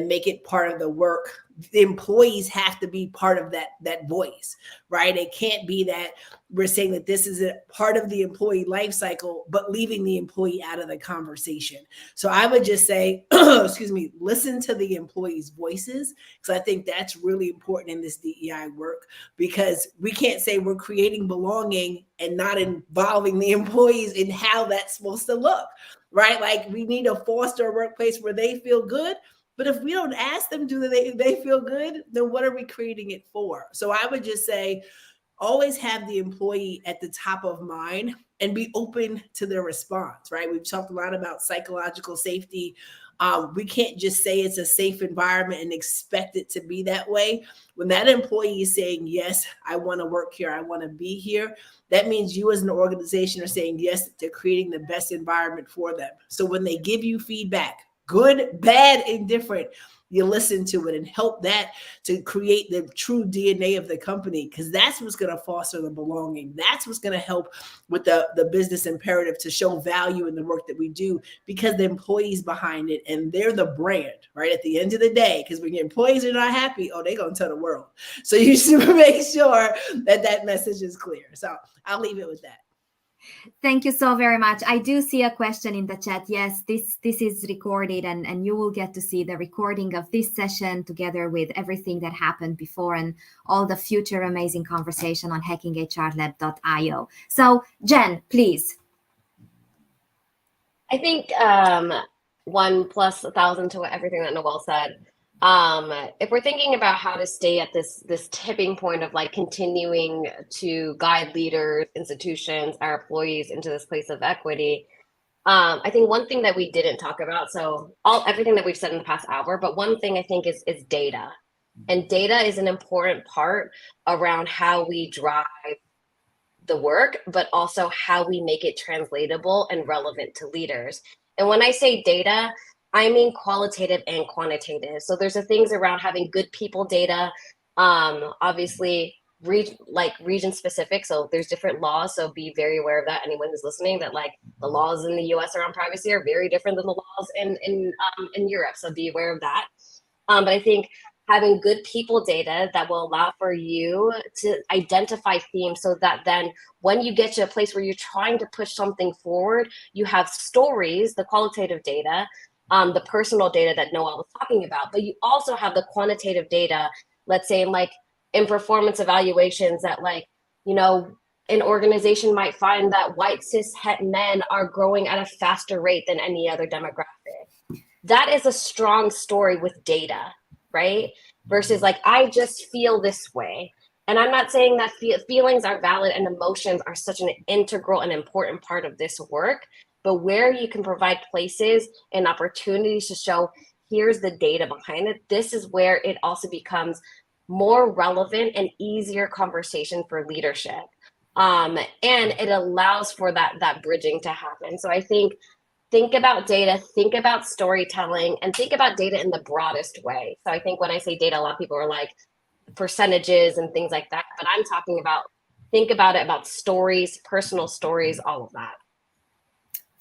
make it part of the work, the employees have to be part of that voice, right? It can't be that we're saying that this is a part of the employee life cycle, but leaving the employee out of the conversation. So I would just say, excuse me, listen to the employees' voices, because I think that's really important in this DEI work, because we can't say we're creating belonging and not involving the employees in how that's supposed to look, right? Like, we need to foster a workplace where they feel good. But if we don't ask them, do they feel good, then what are we creating it for? So I would just say, always have the employee at the top of mind and be open to their response, right? We've talked a lot about psychological safety. We can't just say it's a safe environment and expect it to be that way. When that employee is saying, yes, I want to work here, I want to be here, that means you as an organization are saying yes to creating the best environment for them. So when they give you feedback, good, bad, indifferent, you listen to it and help that to create the true DNA of the company, because that's what's going to foster the belonging. That's what's going to help with the business imperative to show value in the work that we do, because the employees behind it, and they're the brand, right? At the end of the day, because when your employees are not happy, they're going to tell the world. So you should make sure that message is clear. So I'll leave it with that. Thank you so very much. I do see a question in the chat. Yes, this is recorded, and you will get to see the recording of this session together with everything that happened before and all the future amazing conversation on hackinghrlab.io. So Jen, please. I think 1 + 1,000 to everything that Noelle said. If we're thinking about how to stay at this tipping point of like continuing to guide leaders, institutions, our employees into this place of equity, I think one thing that we didn't talk about, so everything that we've said in the past hour, but one thing I think is data. And data is an important part around how we drive the work, but also how we make it translatable and relevant to leaders. And when I say data, I mean qualitative and quantitative. So there's the things around having good people data, obviously region specific. So there's different laws. So be very aware of that. Anyone who's listening, that like the laws in the US around privacy are very different than the laws in Europe. So be aware of that. But I think having good people data that will allow for you to identify themes, so that then when you get to a place where you're trying to push something forward, you have stories, the qualitative data, the personal data that Noelle was talking about, but you also have the quantitative data, let's say in performance evaluations, that an organization might find that white cis het men are growing at a faster rate than any other demographic. That is a strong story with data, right? Versus I just feel this way. And I'm not saying that feelings are valid and emotions are such an integral and important part of this work, but where you can provide places and opportunities to show, here's the data behind it, this is where it also becomes more relevant and easier conversation for leadership. And it allows for that bridging to happen. So I think about data, think about storytelling, and think about data in the broadest way. So I think when I say data, a lot of people are like percentages and things like that, but I'm talking about, think about it about stories, personal stories, all of that.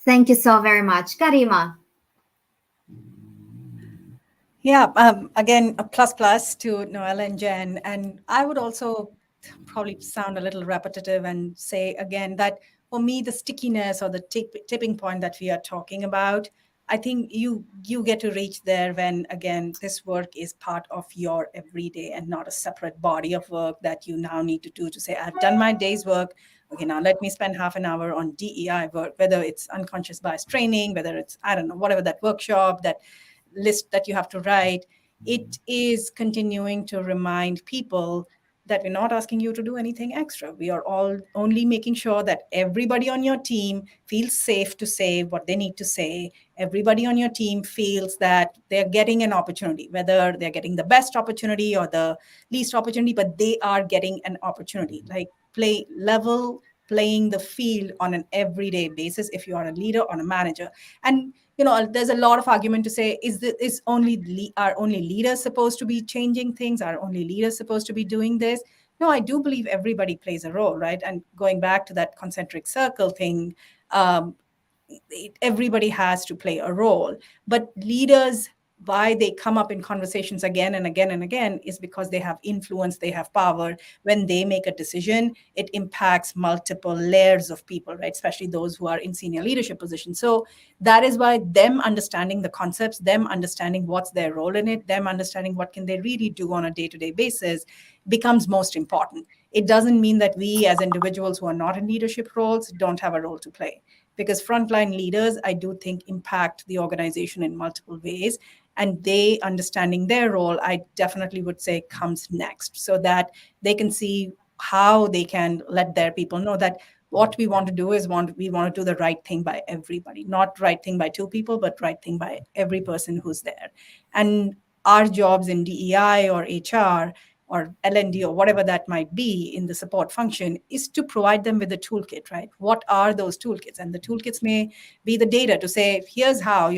Thank you so very much. Karima. Yeah, again, a plus to Noelle and Jen. And I would also probably sound a little repetitive and say again that for me, the stickiness or the tipping point that we are talking about, I think you get to reach there when, again, this work is part of your everyday and not a separate body of work that you now need to do to say, I've done my day's work. Okay, now let me spend half an hour on DEI work, whether it's unconscious bias training, whether it's, I don't know, whatever that workshop, that list that you have to write. It is continuing to remind people that we're not asking you to do anything extra. We are all only making sure that everybody on your team feels safe to say what they need to say. Everybody on your team feels that they're getting an opportunity, whether they're getting the best opportunity or the least opportunity, but they are getting an opportunity. Like playing the field on an everyday basis if you are a leader or a manager. And there's a lot of argument to say, are only leaders supposed to be changing things? Are only leaders supposed to be doing this? No, I do believe everybody plays a role, right? And going back to that concentric circle thing, everybody has to play a role. But leaders, why they come up in conversations again and again and again, is because they have influence, they have power. When they make a decision, it impacts multiple layers of people, right? Especially those who are in senior leadership positions. So that is why them understanding the concepts, them understanding what's their role in it, them understanding what can they really do on a day-to-day basis becomes most important. It doesn't mean that we as individuals who are not in leadership roles don't have a role to play, because frontline leaders, I do think, impact the organization in multiple ways. And they understanding their role, I definitely would say, comes next, so that they can see how they can let their people know that what we want to do is we want to do the right thing by everybody, not right thing by two people, but right thing by every person who's there. And our jobs in DEI or HR or L&D or whatever that might be in the support function is to provide them with a toolkit, right? What are those toolkits? And the toolkits may be the data to say, here's how,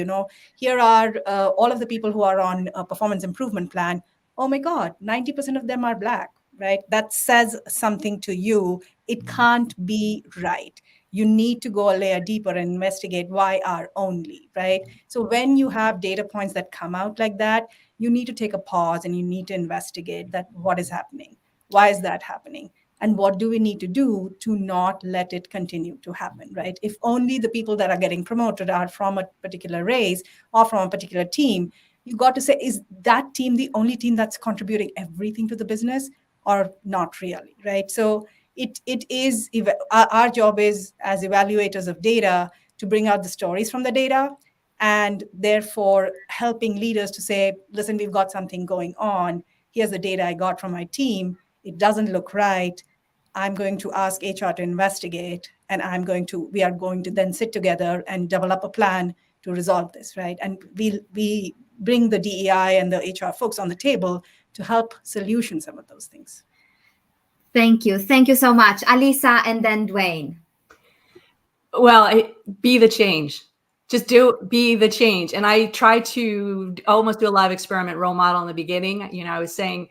here are all of the people who are on a performance improvement plan. Oh my God, 90% of them are Black, right? That says something to you. It can't be right. You need to go a layer deeper and investigate why are only, right? So when you have data points that come out like that, you need to take a pause and you need to investigate that what is happening. Why is that happening? And what do we need to do to not let it continue to happen, right? If only the people that are getting promoted are from a particular race or from a particular team, you got to say, is that team the only team that's contributing everything to the business or not really, right? So it is, our job is as evaluators of data to bring out the stories from the data, and therefore helping leaders to say, listen, we've got something going on. Here's the data I got from my team. It doesn't look right. I'm going to ask HR to investigate, and we are going to then sit together and develop a plan to resolve this, right? And we bring the DEI and the HR folks on the table to help solution some of those things. Thank you. Thank you so much. Alisa and then Dwayne. Well, be the change. Just be the change. And I try to almost do a live experiment role model in the beginning. I was saying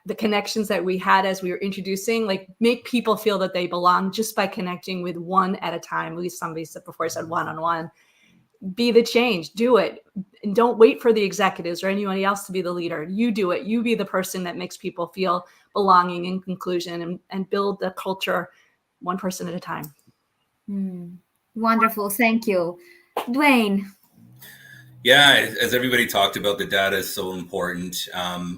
the connections that we had as we were introducing, like, make people feel that they belong just by connecting with one at a time. At least somebody said before, said one-on-one. Be the change, do it. And don't wait for the executives or anybody else to be the leader. You do it. You be the person that makes people feel belonging in conclusion, and build the culture one person at a time. Wonderful. Thank you. Dwayne. Yeah, as everybody talked about, the data is so important.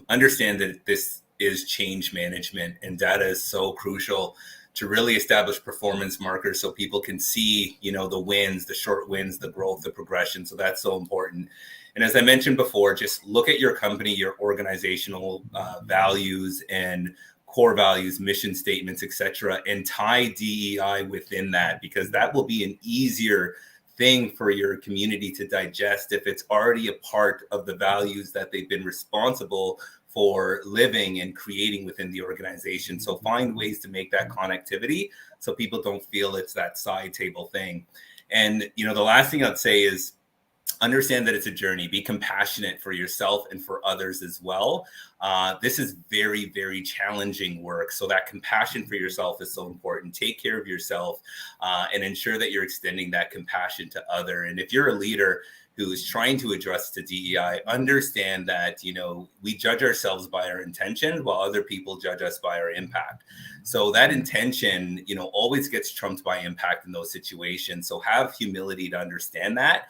Understand that this is change management, and data is so crucial to really establish performance markers so people can see, the wins, the short wins, the growth, the progression. So that's so important. And as I mentioned before, just look at your company, your organizational values and core values, mission statements, etc., and tie DEI within that, because that will be an easier thing for your community to digest if it's already a part of the values that they've been responsible for living and creating within the organization. So find ways to make that connectivity so people don't feel it's that side table thing. And, the last thing I'd say is understand that it's a journey. Be compassionate for yourself and for others as well. This is very, very challenging work. So that compassion for yourself is so important. Take care of yourself and ensure that you're extending that compassion to others. And if you're a leader who is trying to adjust to DEI, understand that, we judge ourselves by our intention while other people judge us by our impact. So that intention, always gets trumped by impact in those situations. So have humility to understand that.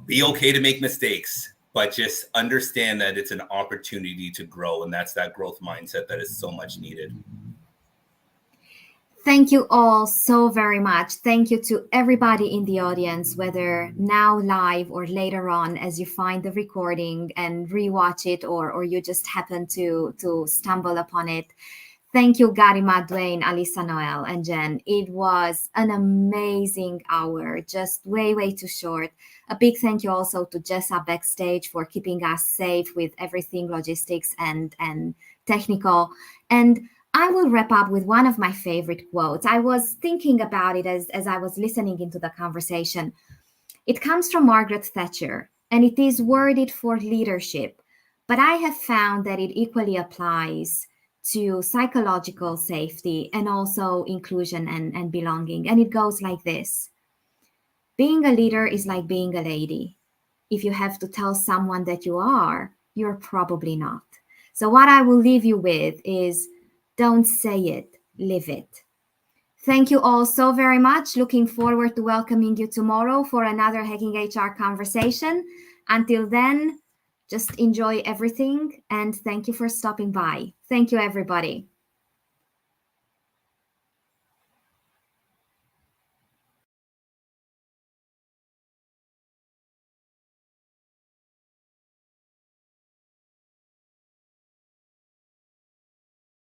Be okay to make mistakes, but just understand that it's an opportunity to grow. And that's that growth mindset that is so much needed. Thank you all so very much. Thank you to everybody in the audience, whether now live or later on as you find the recording and rewatch it, or you just happen to stumble upon it. Thank you, Garima, Dwayne, Alisa, Noel, and Jen. It was an amazing hour, just way, way too short. A big thank you also to Jessa backstage for keeping us safe with everything logistics and technical. And I will wrap up with one of my favorite quotes. I was thinking about it as I was listening into the conversation. It comes from Margaret Thatcher, and it is worded for leadership, but I have found that it equally applies to psychological safety and also inclusion and belonging. And it goes like this: being a leader is like being a lady. If you have to tell someone that you are, you're probably not. So, what I will leave you with is don't say it, live it. Thank you all so very much. Looking forward to welcoming you tomorrow for another Hacking HR conversation. Until then, just enjoy everything and thank you for stopping by. Thank you, everybody.